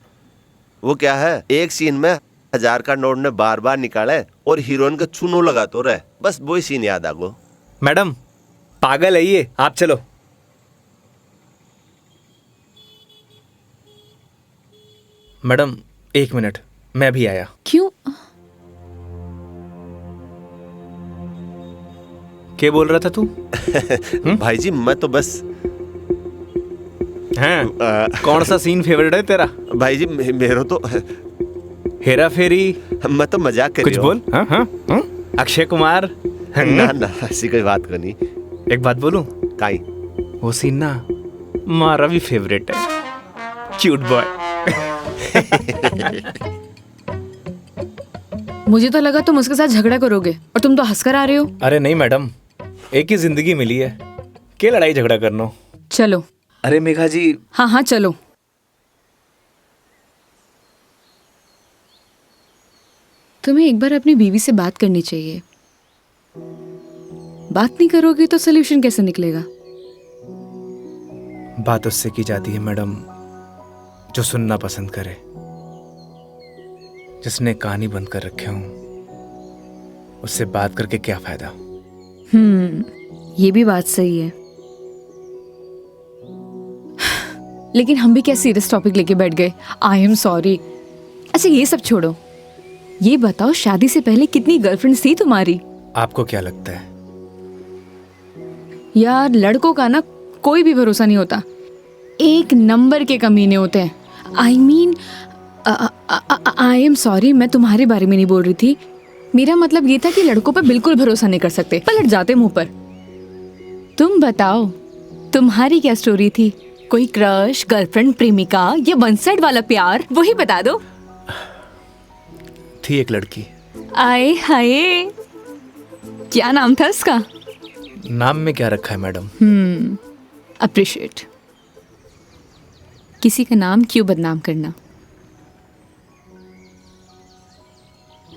वो क्या है, एक सीन में 1000 का नोट ने बार बार निकाले और हीरोइन का चूनो लगा तो रहे, बस वही सीन याद आ गो। मैडम पागल है ये, आप चलो। मैडम 1 मिनट, मैं भी आया। क्यों? क्या बोल रहा था तू? भाई जी मैं तो बस हैं? कौन सा सीन फेवरेट है तेरा? भाई जी मेरा तो हेरा फेरी? मैं तो मजाक कर कुछ रही बोल। हाँ हाँ हाँ? अक्षय कुमार? ना ना ऐसी कोई बात को नहीं। एक बात बोलूं? काई वो सीन ना हमारा भी फेवरेट है। Cute boy. मुझे तो लगा तुम उसके साथ झगड़ा करोगे और तुम तो हंसकर आ रहे हो। अरे नहीं मैडम, एक ही जिंदगी मिली है, क्या लड़ाई झगड़ा करना। चलो। अरे मेघा जी। हाँ हाँ चलो। तुम्हें एक बार अपनी बीवी से बात करनी चाहिए। बात नहीं करोगे तो सोल्यूशन कैसे निकलेगा? बात उससे की जाती है मैडम जो सुनना पसंद करे, जिसने कहानी बंद कर रखे हूं। उससे बात करके क्या फायदा? ये भी बात सही है। लेकिन हम भी क्या सीरियस टॉपिक लेके बैठ गए। आई एम सॉरी। अच्छा ये सब छोड़ो, ये बताओ शादी से पहले कितनी गर्लफ्रेंड्स थी तुम्हारी? आपको क्या लगता है? यार लड़कों का ना कोई भी भरोसा नहीं होता, एक नंबर के कमीने होते हैं। I mean I am sorry, मैं तुम्हारे बारे में नहीं बोल रही थी। मेरा मतलब ये था कि लड़कों पर बिल्कुल भरोसा नहीं कर सकते, पलट जाते मुंह पर। तुम बताओ तुम्हारी क्या स्टोरी थी? कोई क्रश, गर्लफ्रेंड, प्रेमिका या वन साइड वाला प्यार, वही बता दो। थी एक लड़की। आए हाय, क्या नाम था उसका? नाम में क्या रखा है मैडम? अप्रिशिएट। किसी का नाम क्यों बदनाम करना।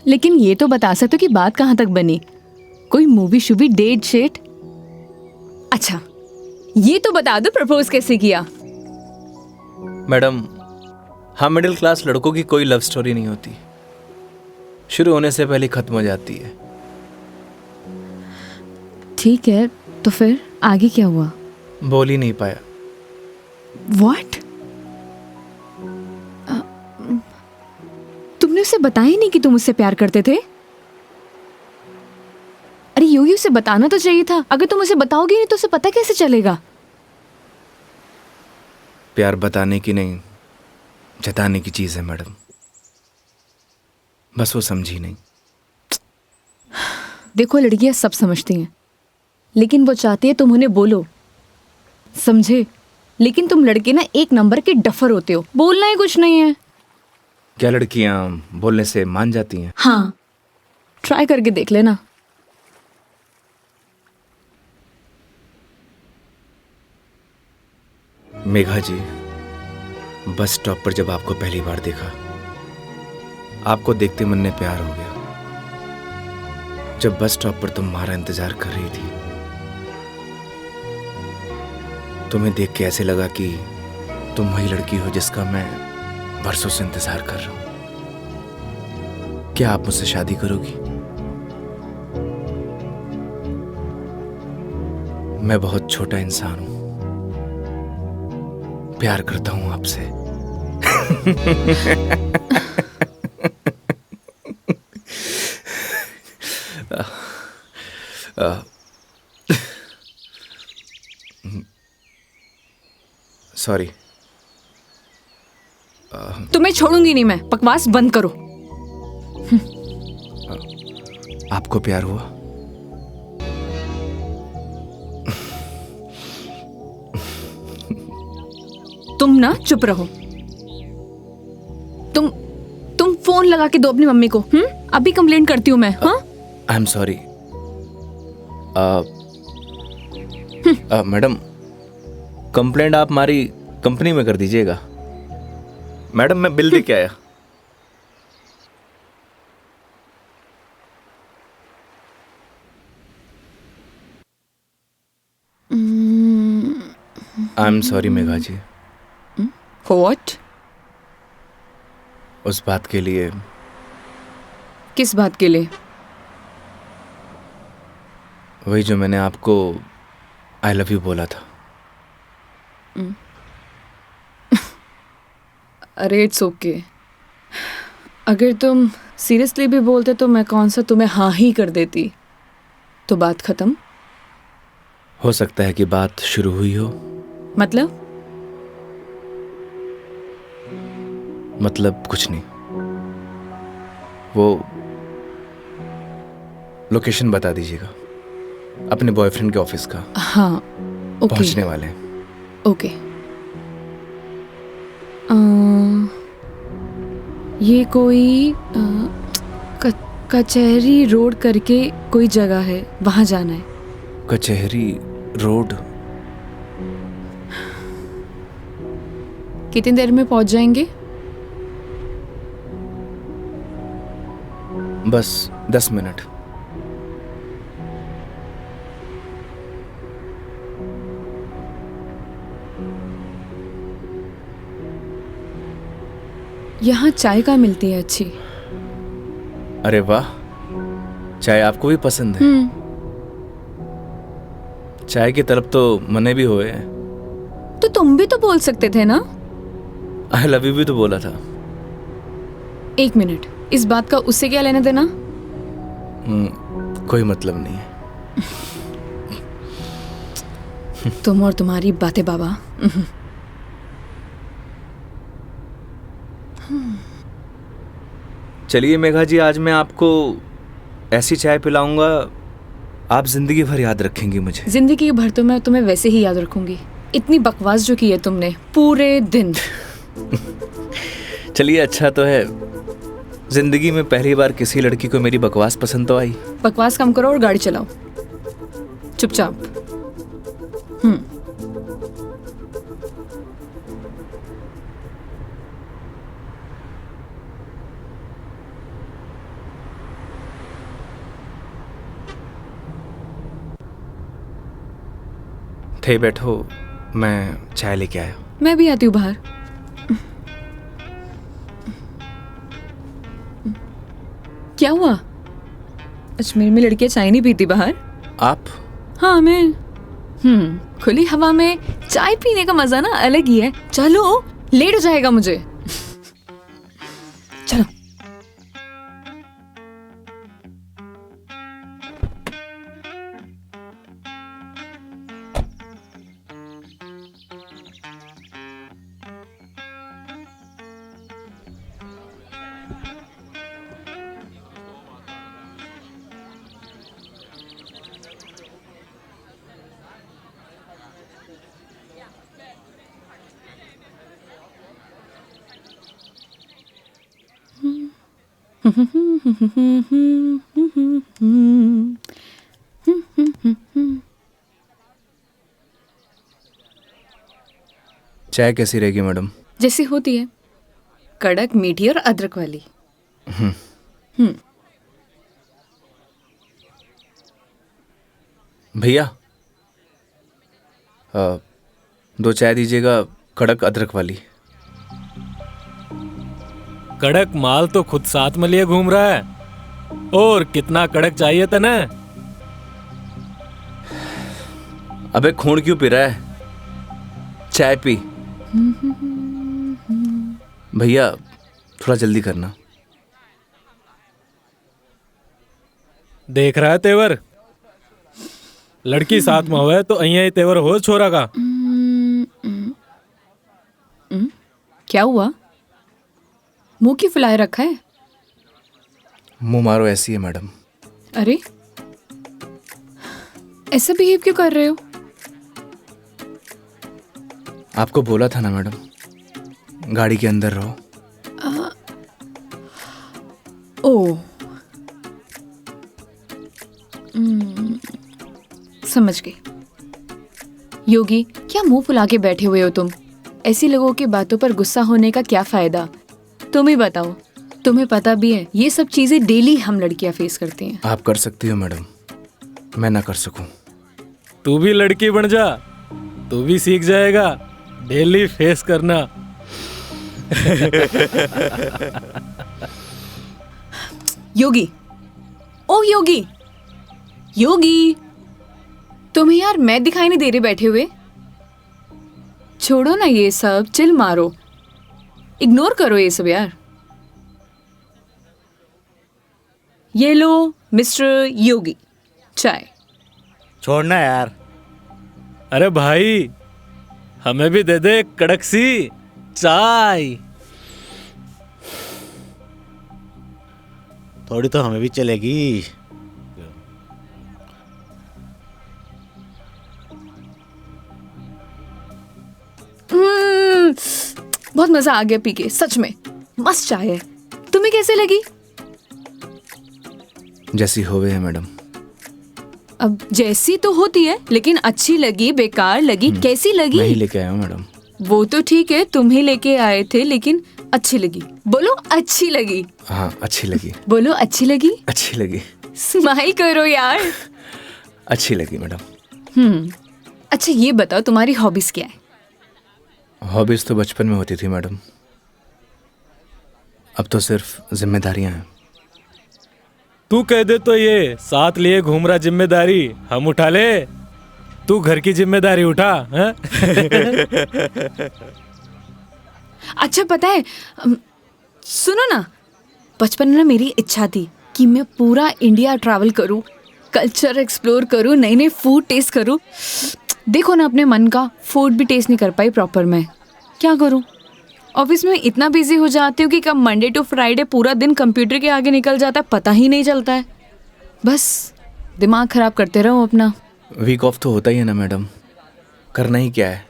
लेकिन ये तो बता सकते हो कि बात कहाँ तक बनी? कोई मूवी शूवी, डेट शेट? अच्छा ये तो बता दो प्रपोज कैसे किया? मैडम हम मिडिल क्लास लड़कों की कोई लव स्टोरी नहीं होती, शुरू होने से पहले खत्म हो जाती है। ठीक है, तो फिर आगे क्या हुआ? बोल ही नहीं पाया। What? तुमने उसे बताया ही नहीं कि तुम उससे प्यार करते थे? अरे योगी उसे बताना तो चाहिए था। अगर तुम उसे बताओगे नहीं तो उसे पता कैसे चलेगा? प्यार बताने की नहीं, जताने की चीज है मैडम, बस वो समझी नहीं। देखो लड़कियां सब समझती हैं, लेकिन वो चाहती है तुम उन्हें बोलो, समझे? लेकिन तुम लड़के ना एक नंबर के डफर होते हो, बोलना ही कुछ नहीं है। क्या लड़कियां बोलने से मान जाती हैं? हाँ, ट्राई करके देख लेना। मेघा जी, बस स्टॉप पर जब आपको पहली बार देखा आपको देखते मन में प्यार हो गया। जब बस स्टॉप पर तुम हमारा इंतजार कर रही थी, तुम्हें देख के ऐसे लगा कि तुम वही लड़की हो जिसका मैं बरसों से इंतजार कर रहा हूं। क्या आप मुझसे शादी करोगी? मैं बहुत छोटा इंसान हूं, प्यार करता हूं आपसे। सॉरी। तुम्हें छोड़ूंगी नहीं मैं, बकवास बंद करो। आपको प्यार हुआ? तुम ना चुप रहो। तुम फोन लगा के दो अपनी मम्मी को। अभी कंप्लेंट करती हूँ मैं। हाँ, आई एम सॉरी। मैडम, कंप्लेंट आप हमारी कंपनी में कर दीजिएगा। मैडम, मैं बिल दे के आया। I am sorry Megha ji, what? उस बात के लिए। किस बात के लिए? वही जो मैंने आपको आई लव यू बोला था। अरे इट्स ओके। अगर तुम सीरियसली भी बोलते तो मैं कौन सा तुम्हें हाँ ही कर देती, तो बात खत्म। हो सकता है कि बात शुरू हुई हो। मतलब कुछ नहीं। वो लोकेशन बता दीजिएगा अपने बॉयफ्रेंड के ऑफिस का। हाँ ओके। पहुंचने वाले हैं। ओके। ये कोई कचहरी रोड करके कोई जगह है, वहां जाना है। कचहरी रोड? कितनी देर में पहुंच जाएंगे? बस 10 मिनट। यहाँ चाय का मिलती है अच्छी। अरे वाह, चाय आपको भी पसंद है? चाय की तरफ तो मने भी हुए हैं। तो तुम भी तो बोल सकते थे ना। आई लव यू भी तो बोला था। 1 मिनट, इस बात का उससे क्या लेना देना? कोई मतलब नहीं है। तुम और तुम्हारी बातें बाबा। चलिए मेघा जी, आज मैं आपको ऐसी चाय पिलाऊंगा, आप जिंदगी भर याद रखेंगी मुझे। जिंदगी भर तो मैं तुम्हें वैसे ही याद रखूंगी। इतनी बकवास जो की है तुमने पूरे दिन। चलिए, अच्छा तो है, जिंदगी में पहली बार किसी लड़की को मेरी बकवास पसंद तो आई। बकवास कम करो और गाड़ी चलाओ चुपचाप। थे बैठो, मैं चाय लेके आया। मैं भी आती हूँ बाहर। क्या हुआ? अजमेर में लड़कियां चाय नहीं पीती बाहर? आप? हाँ मैं। खुली हवा में चाय पीने का मजा ना अलग ही है। चलो, लेट हो जाएगा मुझे। चलो। चाय कैसी रहेगी मैडम? जैसी होती है, कड़क, मीठी और अदरक वाली। भैया 2 चाय दीजिएगा, कड़क अदरक वाली। कड़क माल तो खुद साथ में लिए घूम रहा है, और कितना कड़क चाहिए तने? अबे खून क्यों पी रहा है, चाय पी। भैया थोड़ा जल्दी करना। देख रहा है तेवर, लड़की साथ में होवे तो अहिया ही तेवर हो छोरा का। क्या हुआ? मुंह क्यों फुलाए रखा है? मुंह मारो ऐसी है मैडम। अरे ऐसा बिहेव क्यों कर रहे हो? आपको बोला था ना मैडम, गाड़ी के अंदर रहो। ओ समझ गई। योगी, क्या मुंह फुला के बैठे हुए हो तुम? ऐसी लोगों की बातों पर गुस्सा होने का क्या फायदा? तुम ही बताओ, तुम्हें पता भी है ये सब चीजें डेली हम लड़कियां फेस करती हैं। आप कर सकती हो मैडम, मैं ना कर सकूं। तू भी लड़की बन जा, तू भी सीख जाएगा डेली फेस करना। योगी, ओ योगी, योगी, तुम्हें यार मैं दिखाई नहीं दे रही बैठे हुए? छोड़ो ना ये सब, चिल मारो, इग्नोर करो ये सब यार। ये लो मिस्टर योगी, चाय। छोड़ना यार। अरे भाई, हमें भी दे दे कड़क सी चाय। थोड़ी तो हमें भी चलेगी। बहुत मजा आ गया पी के, सच में मस्त चाय है। तुम्हें कैसे लगी? जैसी होवे है मैडम। अब जैसी तो होती है, लेकिन अच्छी लगी, बेकार लगी, कैसी लगी? मैं ही लेके आया हूँ मैडम। वो तो ठीक है, तुम ही लेके आए थे, लेकिन अच्छी लगी। बोलो अच्छी लगी। हाँ अच्छी लगी। बोलो अच्छी लगी। अच्छी लगी। स्माइल करो यार। अच्छी लगी मैडम। अच्छा ये बताओ, तुम्हारी हॉबीज क्या है? हॉबीज तो बचपन में होती थी मैडम, अब तो सिर्फ जिम्मेदारियां हैं। तू कह दे तो ये साथ लिए घूम रहा जिम्मेदारी हम उठा ले, तू घर की जिम्मेदारी उठा है? अच्छा पता है, सुनो ना, बचपन में ना मेरी इच्छा थी कि मैं पूरा इंडिया ट्रैवल करूं, कल्चर एक्सप्लोर करूं, नए नए फूड टेस्ट करूं। देखो ना, अपने मन का फूड भी टेस्ट नहीं कर पाई प्रॉपर। मैं क्या करूं? ऑफिस में इतना बिजी हो जाती हूँ कि कब मंडे टू फ्राइडे पूरा दिन कंप्यूटर के आगे निकल जाता है, पता ही नहीं चलता है। बस दिमाग खराब करते रहो अपना। वीक ऑफ तो होता ही है ना मैडम, करना ही क्या है।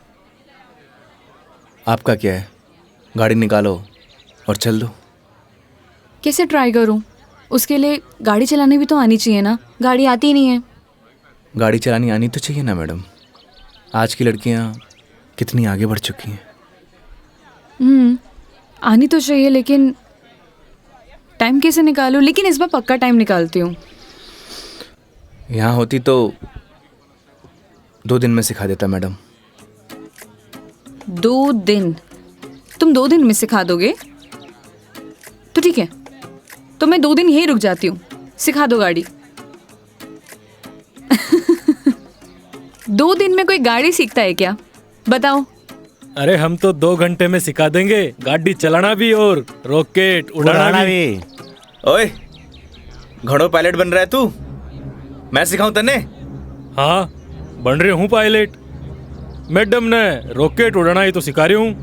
आपका क्या है, गाड़ी निकालो और चल दो। कैसे ट्राई करूं? उसके लिए गाड़ी चलानी भी तो आनी चाहिए ना, गाड़ी आती ही नहीं है। गाड़ी चलानी आनी तो चाहिए ना मैडम, आज की लड़कियां कितनी आगे बढ़ चुकी हैं। आनी तो चाहिए, लेकिन टाइम कैसे निकालूं? लेकिन इस बार पक्का टाइम निकालती हूँ। यहाँ होती तो 2 दिन में सिखा देता मैडम। 2 दिन? तुम 2 दिन में सिखा दोगे? तो ठीक है, तो मैं 2 दिन यहीं रुक जाती हूँ, सिखा दो गाड़ी। 2 दिन में कोई गाड़ी सीखता है क्या? बताओ। अरे हम तो 2 घंटे में सिखा देंगे, गाड़ी चलाना भी और रॉकेट उड़ाना भी। ओए, घोड़ों पायलट बन रहा है तू? मैं सिखाऊं तन्ने? हाँ बन रहे हूँ पायलट। मैडम ने रॉकेट उड़ाना ही तो सिखा रही हूँ,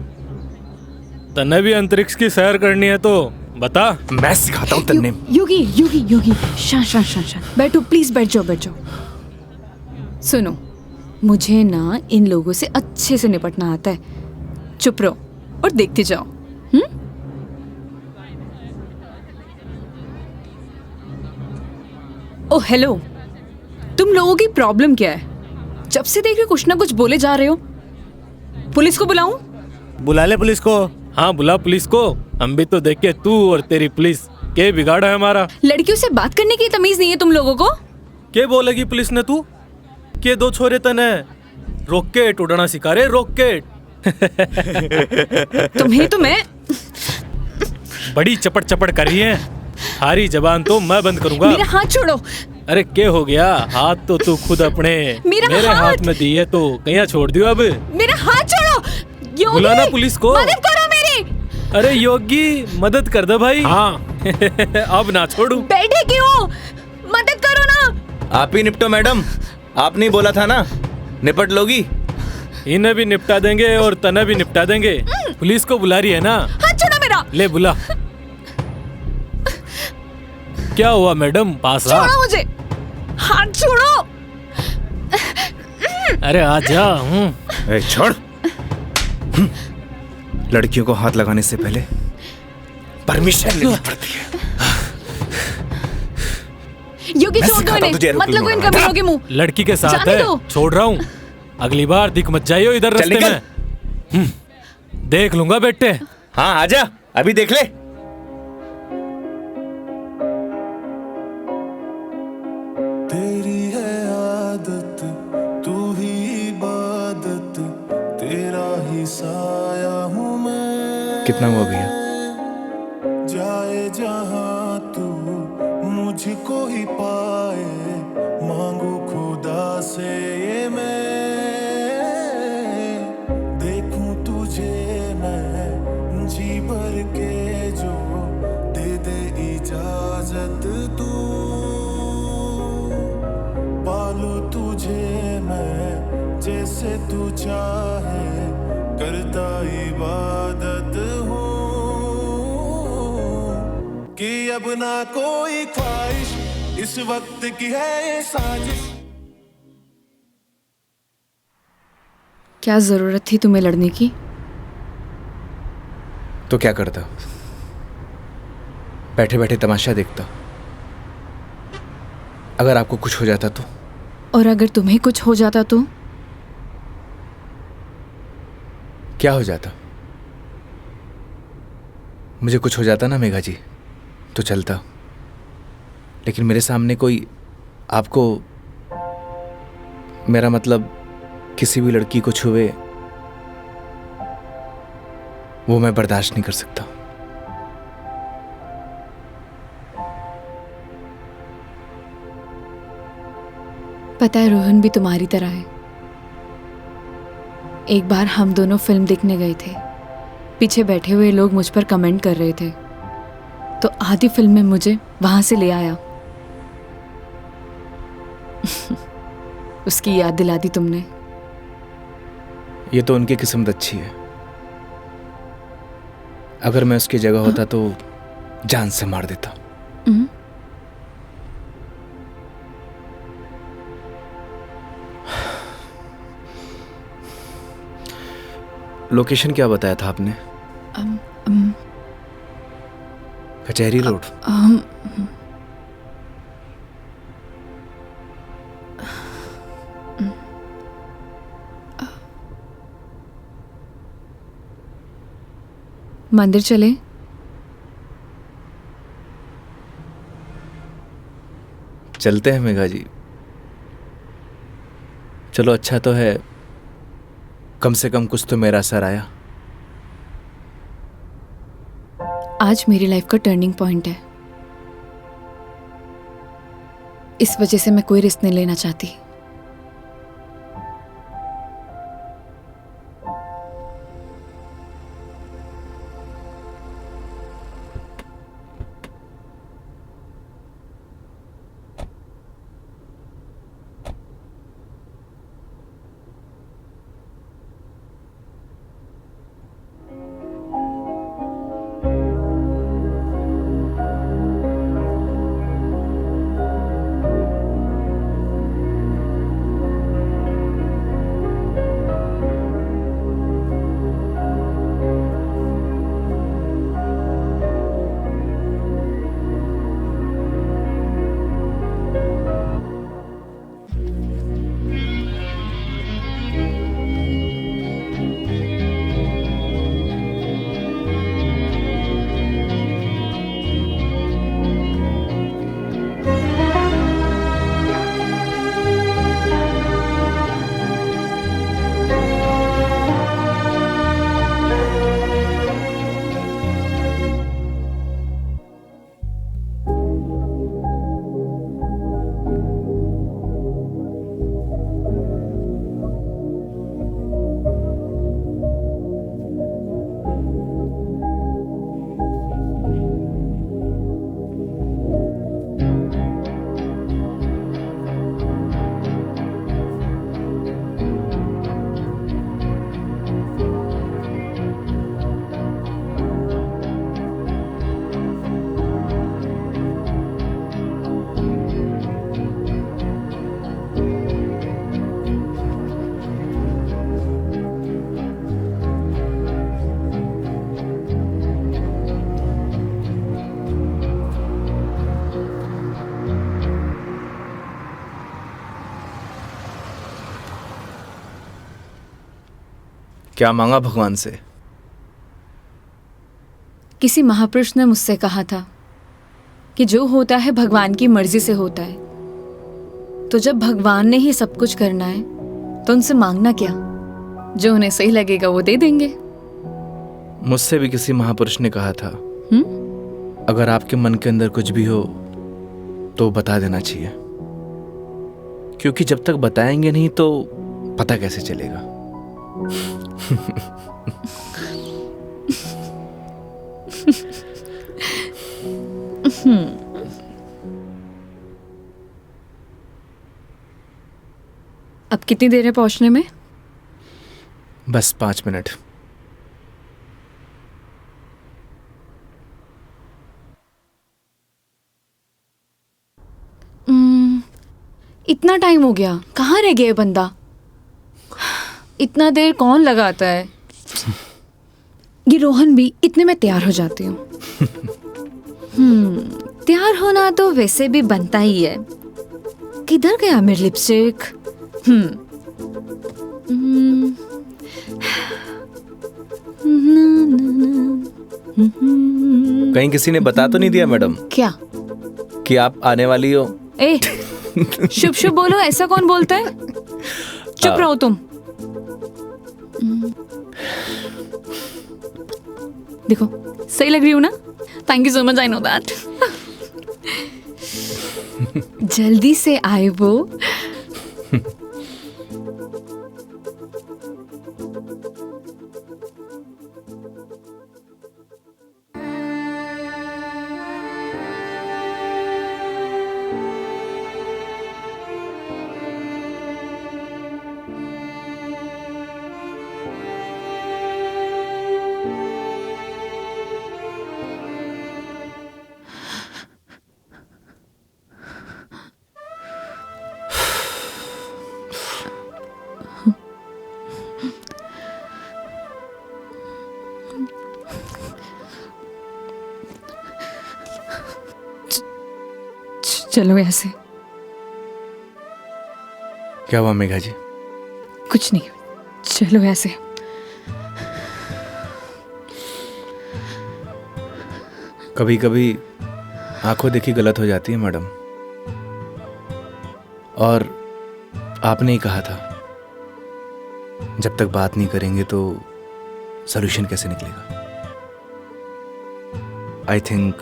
तन्ने भी अंतरिक्ष की सैर करनी है तो बता। मैं सिखाता हूँ तन्ने। योगी योगी योगी, शांत शांत शांत शांत बैठो प्लीज, बैठ जाओ बैठ जाओ। सुनो, मुझे ना इन लोगों से अच्छे से निपटना आता है। चुप रहो और देखते जाओ। ओह हेलो, तुम लोगों की प्रॉब्लम क्या है? जब से देख रहे कुछ ना कुछ बोले जा रहे हो। पुलिस को बुलाऊं? बुला ले पुलिस को। हाँ बुला पुलिस को, हम भी तो देखे तू और तेरी पुलिस के बिगाड़ा है हमारा? लड़कियों से बात करने की तमीज नहीं है तुम लोगों को? के बोलेगी पुलिस ने तू? के दो छोरे तने रॉकेट उड़ाना सिखा रहे, रॉकेट। तुम्हें तो मैं बड़ी चपड़ चपड़ कर रही है। हारी जबान तो मैं बंद करूंगा। मेरा हाथ छोड़ो। अरे क्या हो गया? हाथ तो तू खुद अपने मेरे हाथ में दी है तो कहीं छोड़ दियो अब। मेरा हाथ छोड़ो। योगी, बुलाना पुलिस को। मदद करो मेरी। अरे योगी मदद कर दे भाई। हाँ अब ना छोड़ू। बैठे क्यों? मदद करो ना। आप ही निपटो मैडम, आपने ही बोला था ना निपट लोगी। इन्हें भी निपटा देंगे और तने भी निपटा देंगे। पुलिस को बुला रही है ना? हाथ छोड़ो मेरा। ले बुला। क्या हुआ मैडम? पास आ। छोड़ो मुझे, हाथ छोड़ो। अरे आजा। ए, छोड़। लड़कियों को हाथ लगाने से पहले परमिशन लेनी पड़ती है। योगी मैं छोड़ दो सिखाता हूं तुझे इन्हें, मत एरोप्लेन लगो इनका उड़ाना। बिलों के मुंह। लड़की के साथ जाने है, दो। छोड़ रहा हूँ। अगली बार दिख मत जाइयो इधर चल रास्ते निकल। में। देख लूंगा बेटे। हाँ आजा, अभी देख ले। तेरी है आदत, तू ही इबादत, तेरा ही साया हूँ मैं। कितना हुआ भैया? जाए जहाँ तू मुझको ही पाए, मांगू खुदा से ये मैं। देखूं तुझे मैं जी भर के, जो दे दे इजाजत तू। पालू तुझे मैं जैसे तू चाहे, करता इबादत हूँ कि अब ना कोई ख्वाहिश, इस वक्त की है ये साजिश। क्या जरूरत थी तुम्हें लड़ने की? तो क्या करता? बैठे बैठे तमाशा देखता। अगर आपको कुछ हो जाता तो? और अगर तुम्हें कुछ हो जाता तो? क्या हो जाता? मुझे कुछ हो जाता ना मेघा जी तो चलता, लेकिन मेरे सामने कोई आपको, मेरा मतलब किसी भी लड़की को छुए, वो मैं बर्दाश्त नहीं कर सकता। पता है रोहन भी तुम्हारी तरह है। एक बार हम दोनों फिल्म देखने गए थे। पीछे बैठे हुए लोग मुझ पर कमेंट कर रहे थे, तो आधी फिल्म में मुझे वहां से ले आया। उसकी याद दिला दी तुमने। ये तो उनकी किस्मत अच्छी है। अगर मैं उसकी जगह होता तो जान से मार देता। लोकेशन क्या बताया था आपने? कचहरी रोड। मंदिर चले? चलते हैं मेघा जी। चलो अच्छा तो है, कम से कम कुछ तो मेरा असर आया। आज मेरी लाइफ का टर्निंग पॉइंट है। इस वजह से मैं कोई रिस्क नहीं लेना चाहती। क्या मांगा भगवान से? किसी महापुरुष ने मुझसे कहा था कि जो होता है भगवान की मर्जी से होता है, तो जब भगवान ने ही सब कुछ करना है तो उनसे मांगना क्या, जो उन्हें सही लगेगा वो दे देंगे। मुझसे भी किसी महापुरुष ने कहा था, अगर आपके मन के अंदर कुछ भी हो तो बता देना चाहिए, क्योंकि जब तक बताएंगे नहीं तो पता कैसे चलेगा। अब कितनी देर है पहुंचने में? बस 5 मिनट। इतना टाइम हो गया, कहाँ रह गया ये बंदा? इतना देर कौन लगाता है? ये रोहन भी, इतने में तैयार हो जाती हूँ। तैयार होना तो वैसे भी बनता ही है। किधर गया मेरी लिपस्टिक? कहीं किसी ने बता तो नहीं दिया मैडम क्या? कि आप आने वाली हो? ए, शुभ शुभ बोलो, ऐसा कौन बोलता है? चुप रहो तुम। देखो सही लग रही हूँ ना? Thank you so much, I know that. जल्दी से आए वो। चलो ऐसे। क्या हुआ मेघा जी? कुछ नहीं, चलो ऐसे। कभी कभी आंखों देखी गलत हो जाती है मैडम, और आपने ही कहा था जब तक बात नहीं करेंगे तो सॉल्यूशन कैसे निकलेगा। आई थिंक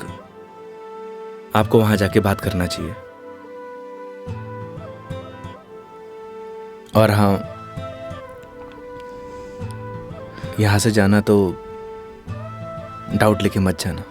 आपको वहां जाके बात करना चाहिए। और हाँ, यहां से जाना तो डाउट लेके मत जाना।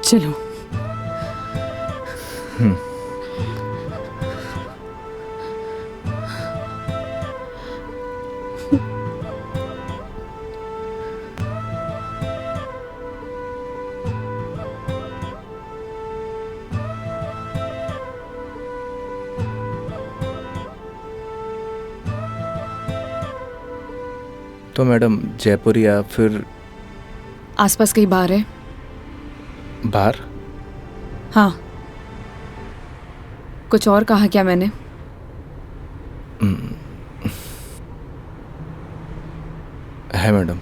चलो। तो मैडम जयपुर या फिर आसपास कहीं बार है? बाहर? हाँ। कुछ और कहा क्या मैंने? है मैडम।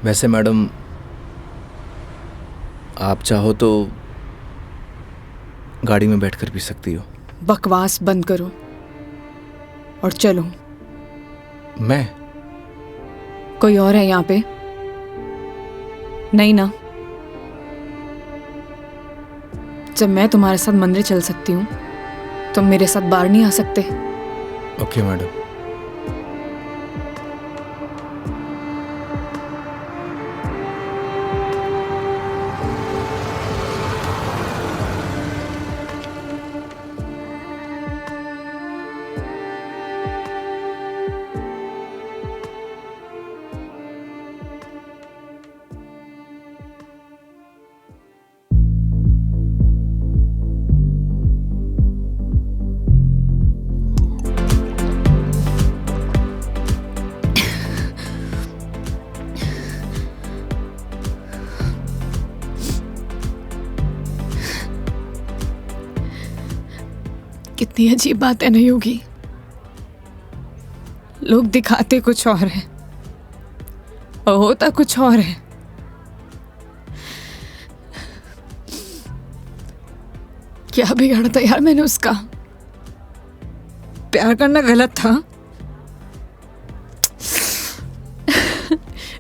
वैसे मैडम आप चाहो तो गाड़ी में बैठकर पी सकती हो। बकवास बंद करो और चलो। मैं? कोई और है यहाँ पे? नहीं ना? जब मैं तुम्हारे साथ मंदिर चल सकती हूँ, तुम मेरे साथ बाहर नहीं आ सकते? Okay madam. कितनी अजीब बात है ना योगी। लोग दिखाते कुछ और है और होता कुछ और है। क्या बिगाड़ा था यार मैंने उसका? प्यार करना गलत था?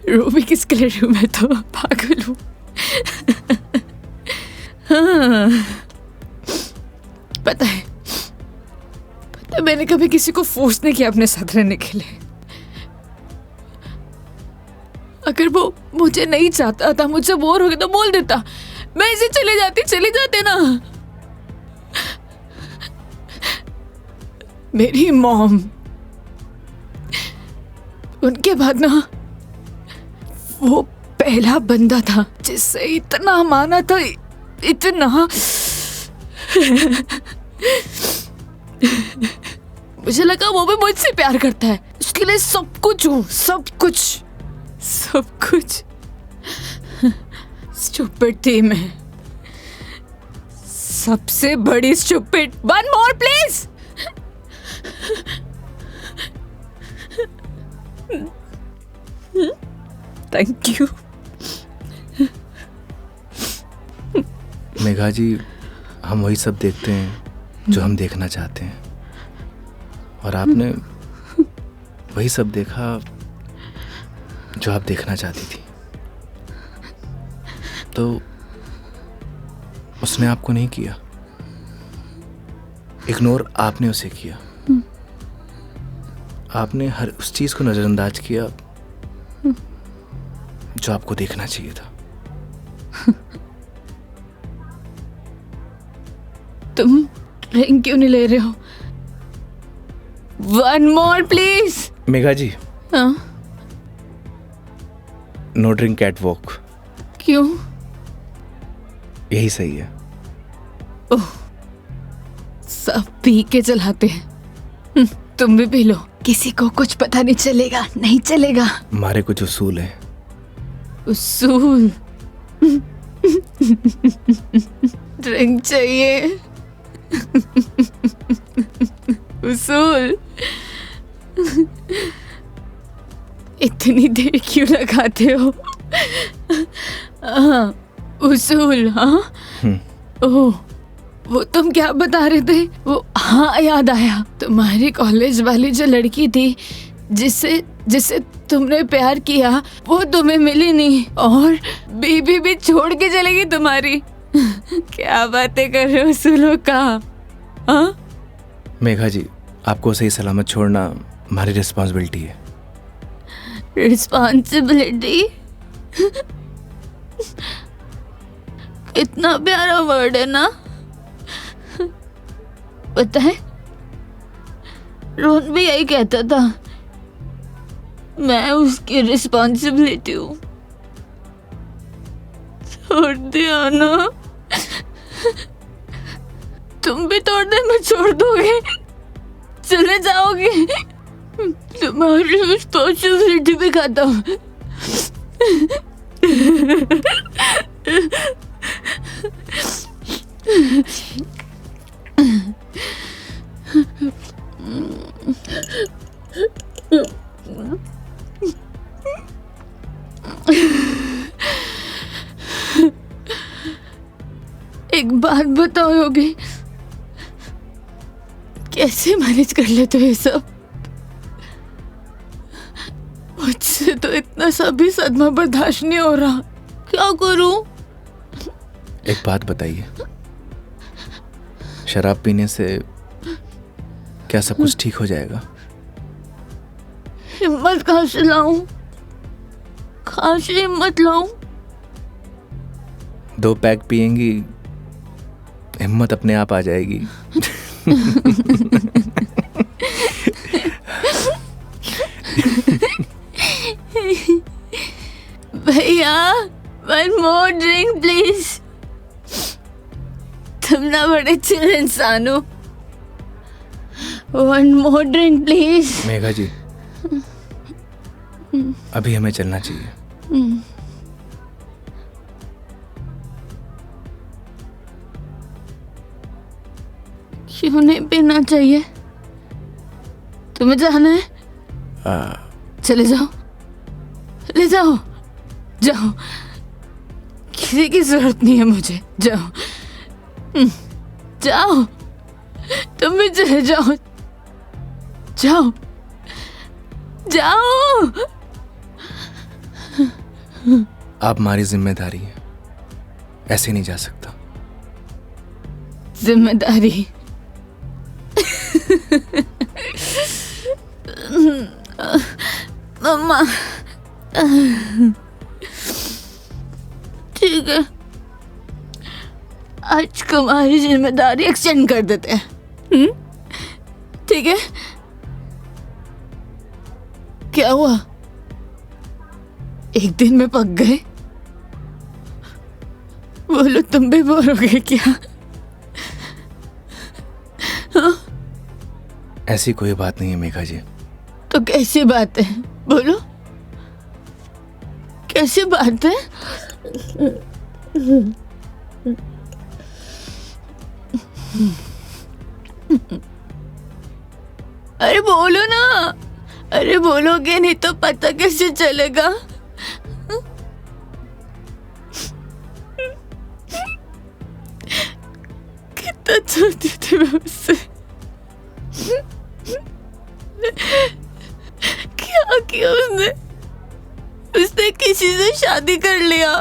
रो भी किसके लिए रू? मैं तो पागल हूं। हाँ। पता है मैंने कभी किसी को फोर्स नहीं किया अपने साथ रहने के लिए। अगर वो मुझे नहीं चाहता था, मुझसे बोर हो गया तो बोल देता, मैं इसे चले जाते ना। मेरी मॉम, उनके बाद ना वो पहला बंदा था जिससे इतना माना था, इतना। मुझे लगा वो भी मुझसे प्यार करता है, उसके लिए सब कुछ हूँ, सब कुछ। स्टूपिड थी मैं, सबसे बड़ी stupid. One more please. Thank you. Megha ji, हम वही सब देखते हैं जो हम देखना चाहते हैं, और आपने वही सब देखा जो आप देखना चाहती थी। तो उसने आपको नहीं किया, इग्नोर आपने उसे किया। आपने हर उस चीज को नजरअंदाज किया जो आपको देखना चाहिए था। तुम ड्रिंक क्यों नहीं ले रहे हो? One more please. Megha ji, हाँ? No drink at work. क्यों? यही सही है। ओह, सब पी के चलाते हैं। तुम भी पी लो, किसी को कुछ पता नहीं चलेगा। नहीं चलेगा। हमारे कुछ उसूल हैं। उसूल? ड्रिंक चाहिए। उसूल? इतनी देर क्यों लगाते हो? हाँ, उसूल। हाँ। ओह, वो तुम क्या बता रहे थे? वो, हाँ याद आया, तुम्हारी कॉलेज वाली जो लड़की थी जिससे तुमने प्यार किया, वो तुम्हें मिली नहीं और बीबी भी छोड़ के चलेगी तुम्हारी। क्या बातें कर रहे हो उसूलों का? हाँ? मेघा जी, आपको सही सलामत छोड़ना हमारी रिस्पॉन्सिबिलिटी है। रिस्पॉन्सिबिलिटी? इतना प्यारा वर्ड है ना? पता है, रोहन भी यही कहता था, मैं उसकी रिस्पॉन्सिबिलिटी हूँ। छोड़ दिया ना? तुम भी तोड़ दे, मैं छोड़ दोगे? चले जाओगे? तुम्हारी रिस्पॉन्सिबिलिटी भी खत्म। एक बात बताओ योगी, कैसे मैनेज कर लेते हो ये सब? मुझसे तो इतना सा भी सदमा बर्दाश्त नहीं हो रहा, क्या करूं? एक बात बताइए, शराब पीने से क्या सब कुछ ठीक हो जाएगा? हिम्मत कहाँ से लाऊं? कहाँ से हिम्मत लाऊं? 2 पैक पिएंगी, हिम्मत अपने आप आ जाएगी। भैया, one more drink please। तुम ना बड़े चिल इंसान हो। One more drink please। Megha जी, अभी हमें चलना चाहिए। क्यों नहीं पीना चाहिए? तुम्हें जाना है? चले जाओ, ले जाओ, जाओ, किसी की जरूरत नहीं है मुझे, जाओ, जाओ, तुम भी चले जाओ, जाओ, जाओ। आप हमारी जिम्मेदारी है, ऐसे नहीं जा सकता। जिम्मेदारी? मम्मा, ठीक है, आज तुम्हारी जिम्मेदारी एक्सटेंड कर देते हैं। ठीक है? क्या हुआ? एक दिन में पक गए? बोलो, तुम भी बोर हो गए क्या? ऐसी कोई बात नहीं है मेघा जी। तो कैसी बात है? बोलो, कैसी बात है? अरे बोलो ना, अरे बोलोगे नहीं तो पता कैसे चलेगा? कितना छोटी थी मैं उससे, क्या किया उसने? उसने किसी से शादी कर लिया,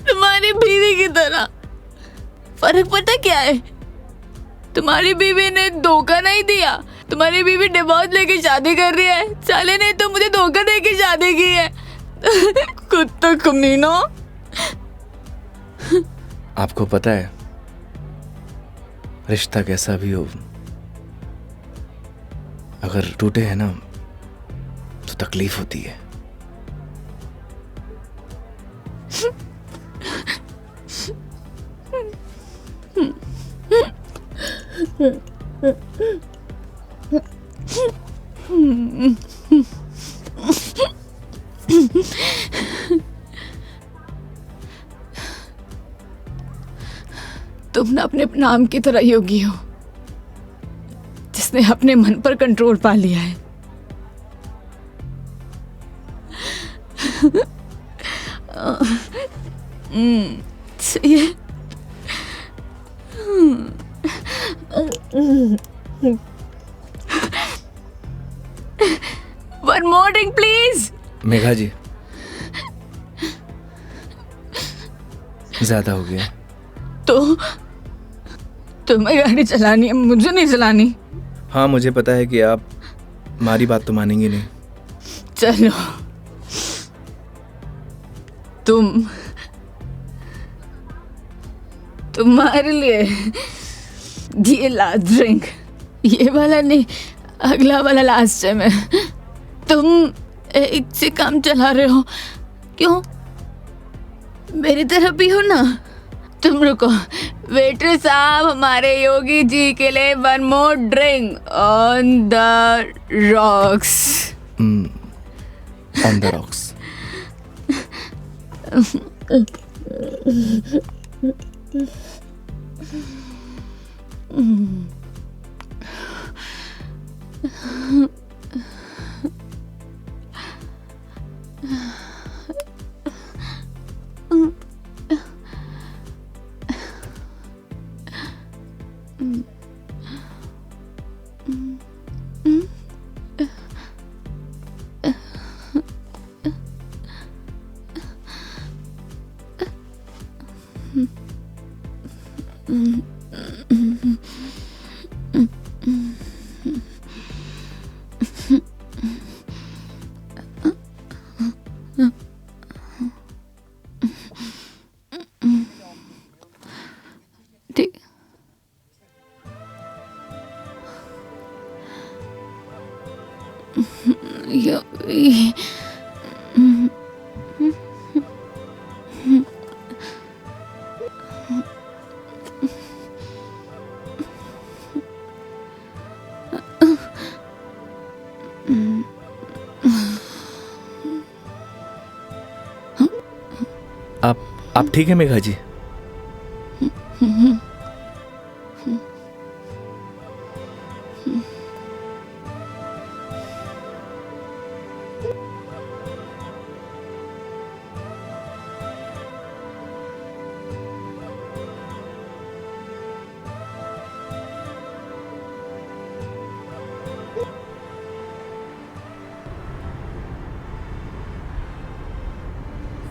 तुम्हारी बीवी की तरह। फर्क पता क्या है? तुम्हारी बीवी ने धोखा नहीं दिया, तुम्हारी बीवी डिवोर्स लेके शादी कर रही है। साले ने तो मुझे धोखा देके शादी की है। कुत्ता कमीना। आपको पता है, रिश्ता कैसा भी हो, अगर टूटे है ना तो तकलीफ होती है। तुम ना अपने नाम की तरह योगी हो, जिसने अपने मन पर कंट्रोल पा लिया है। सही है। One more drink, please। Megha जी, ज्यादा हो गया। तो तुम्हें गाड़ी चलानी है, मुझे नहीं चलानी। हाँ, मुझे पता है कि आप हमारी बात तो मानेंगे नहीं। चलो, तुम्हारे लिए ये लास्ट ड्रिंक, ये वाला नहीं, अगला वाला लास्ट टाइम है। तुम एक से काम चला रहे हो, क्यों? मेरी तरह भी हो ना। तुम रुको, वेटर साहब, हमारे योगी जी के लिए 1 more drink on the rocks. On the rocks. ठीक। आप ठीक है मेघा जी?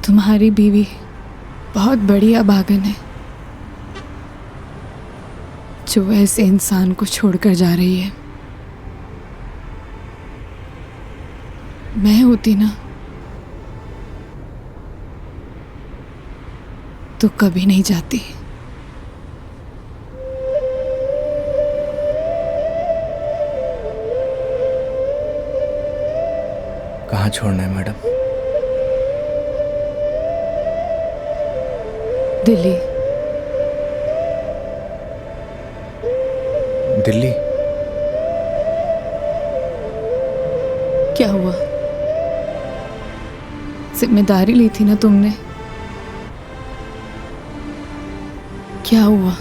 तुम्हारी बीवी बहुत बड़ी अभागन है जो ऐसे इंसान को छोड़कर जा रही है। मैं होती ना तो कभी नहीं जाती। कहाँ छोड़ना है मैडम? दिल्ली। दिल्ली? क्या हुआ? जिम्मेदारी ली थी ना तुमने। क्या हुआ?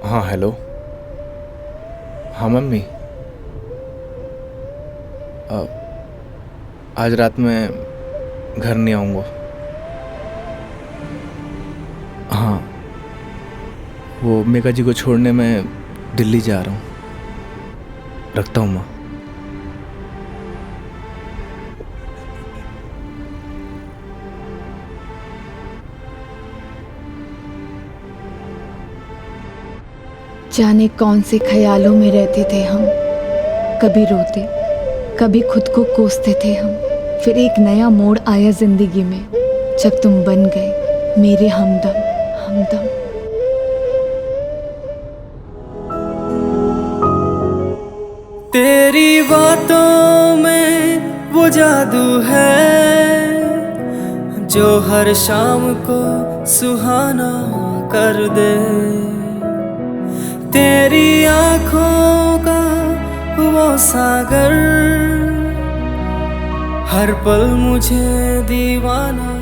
हाँ हेलो। हाँ मम्मी, आज रात में घर नहीं आऊँगा। हाँ, वो मेघा जी को छोड़ने मैं दिल्ली जा रहा हूँ। रखता हूँ माँ। जाने कौन से ख्यालों में रहते थे हम। कभी रोते, कभी खुद को कोसते थे हम। फिर एक नया मोड़ आया जिंदगी में जब तुम बन गए मेरे हमदम। हमदम। तेरी बातों में वो जादू है जो हर शाम को सुहाना कर दे। तेरी आँखों का वो सागर हर पल मुझे दीवाना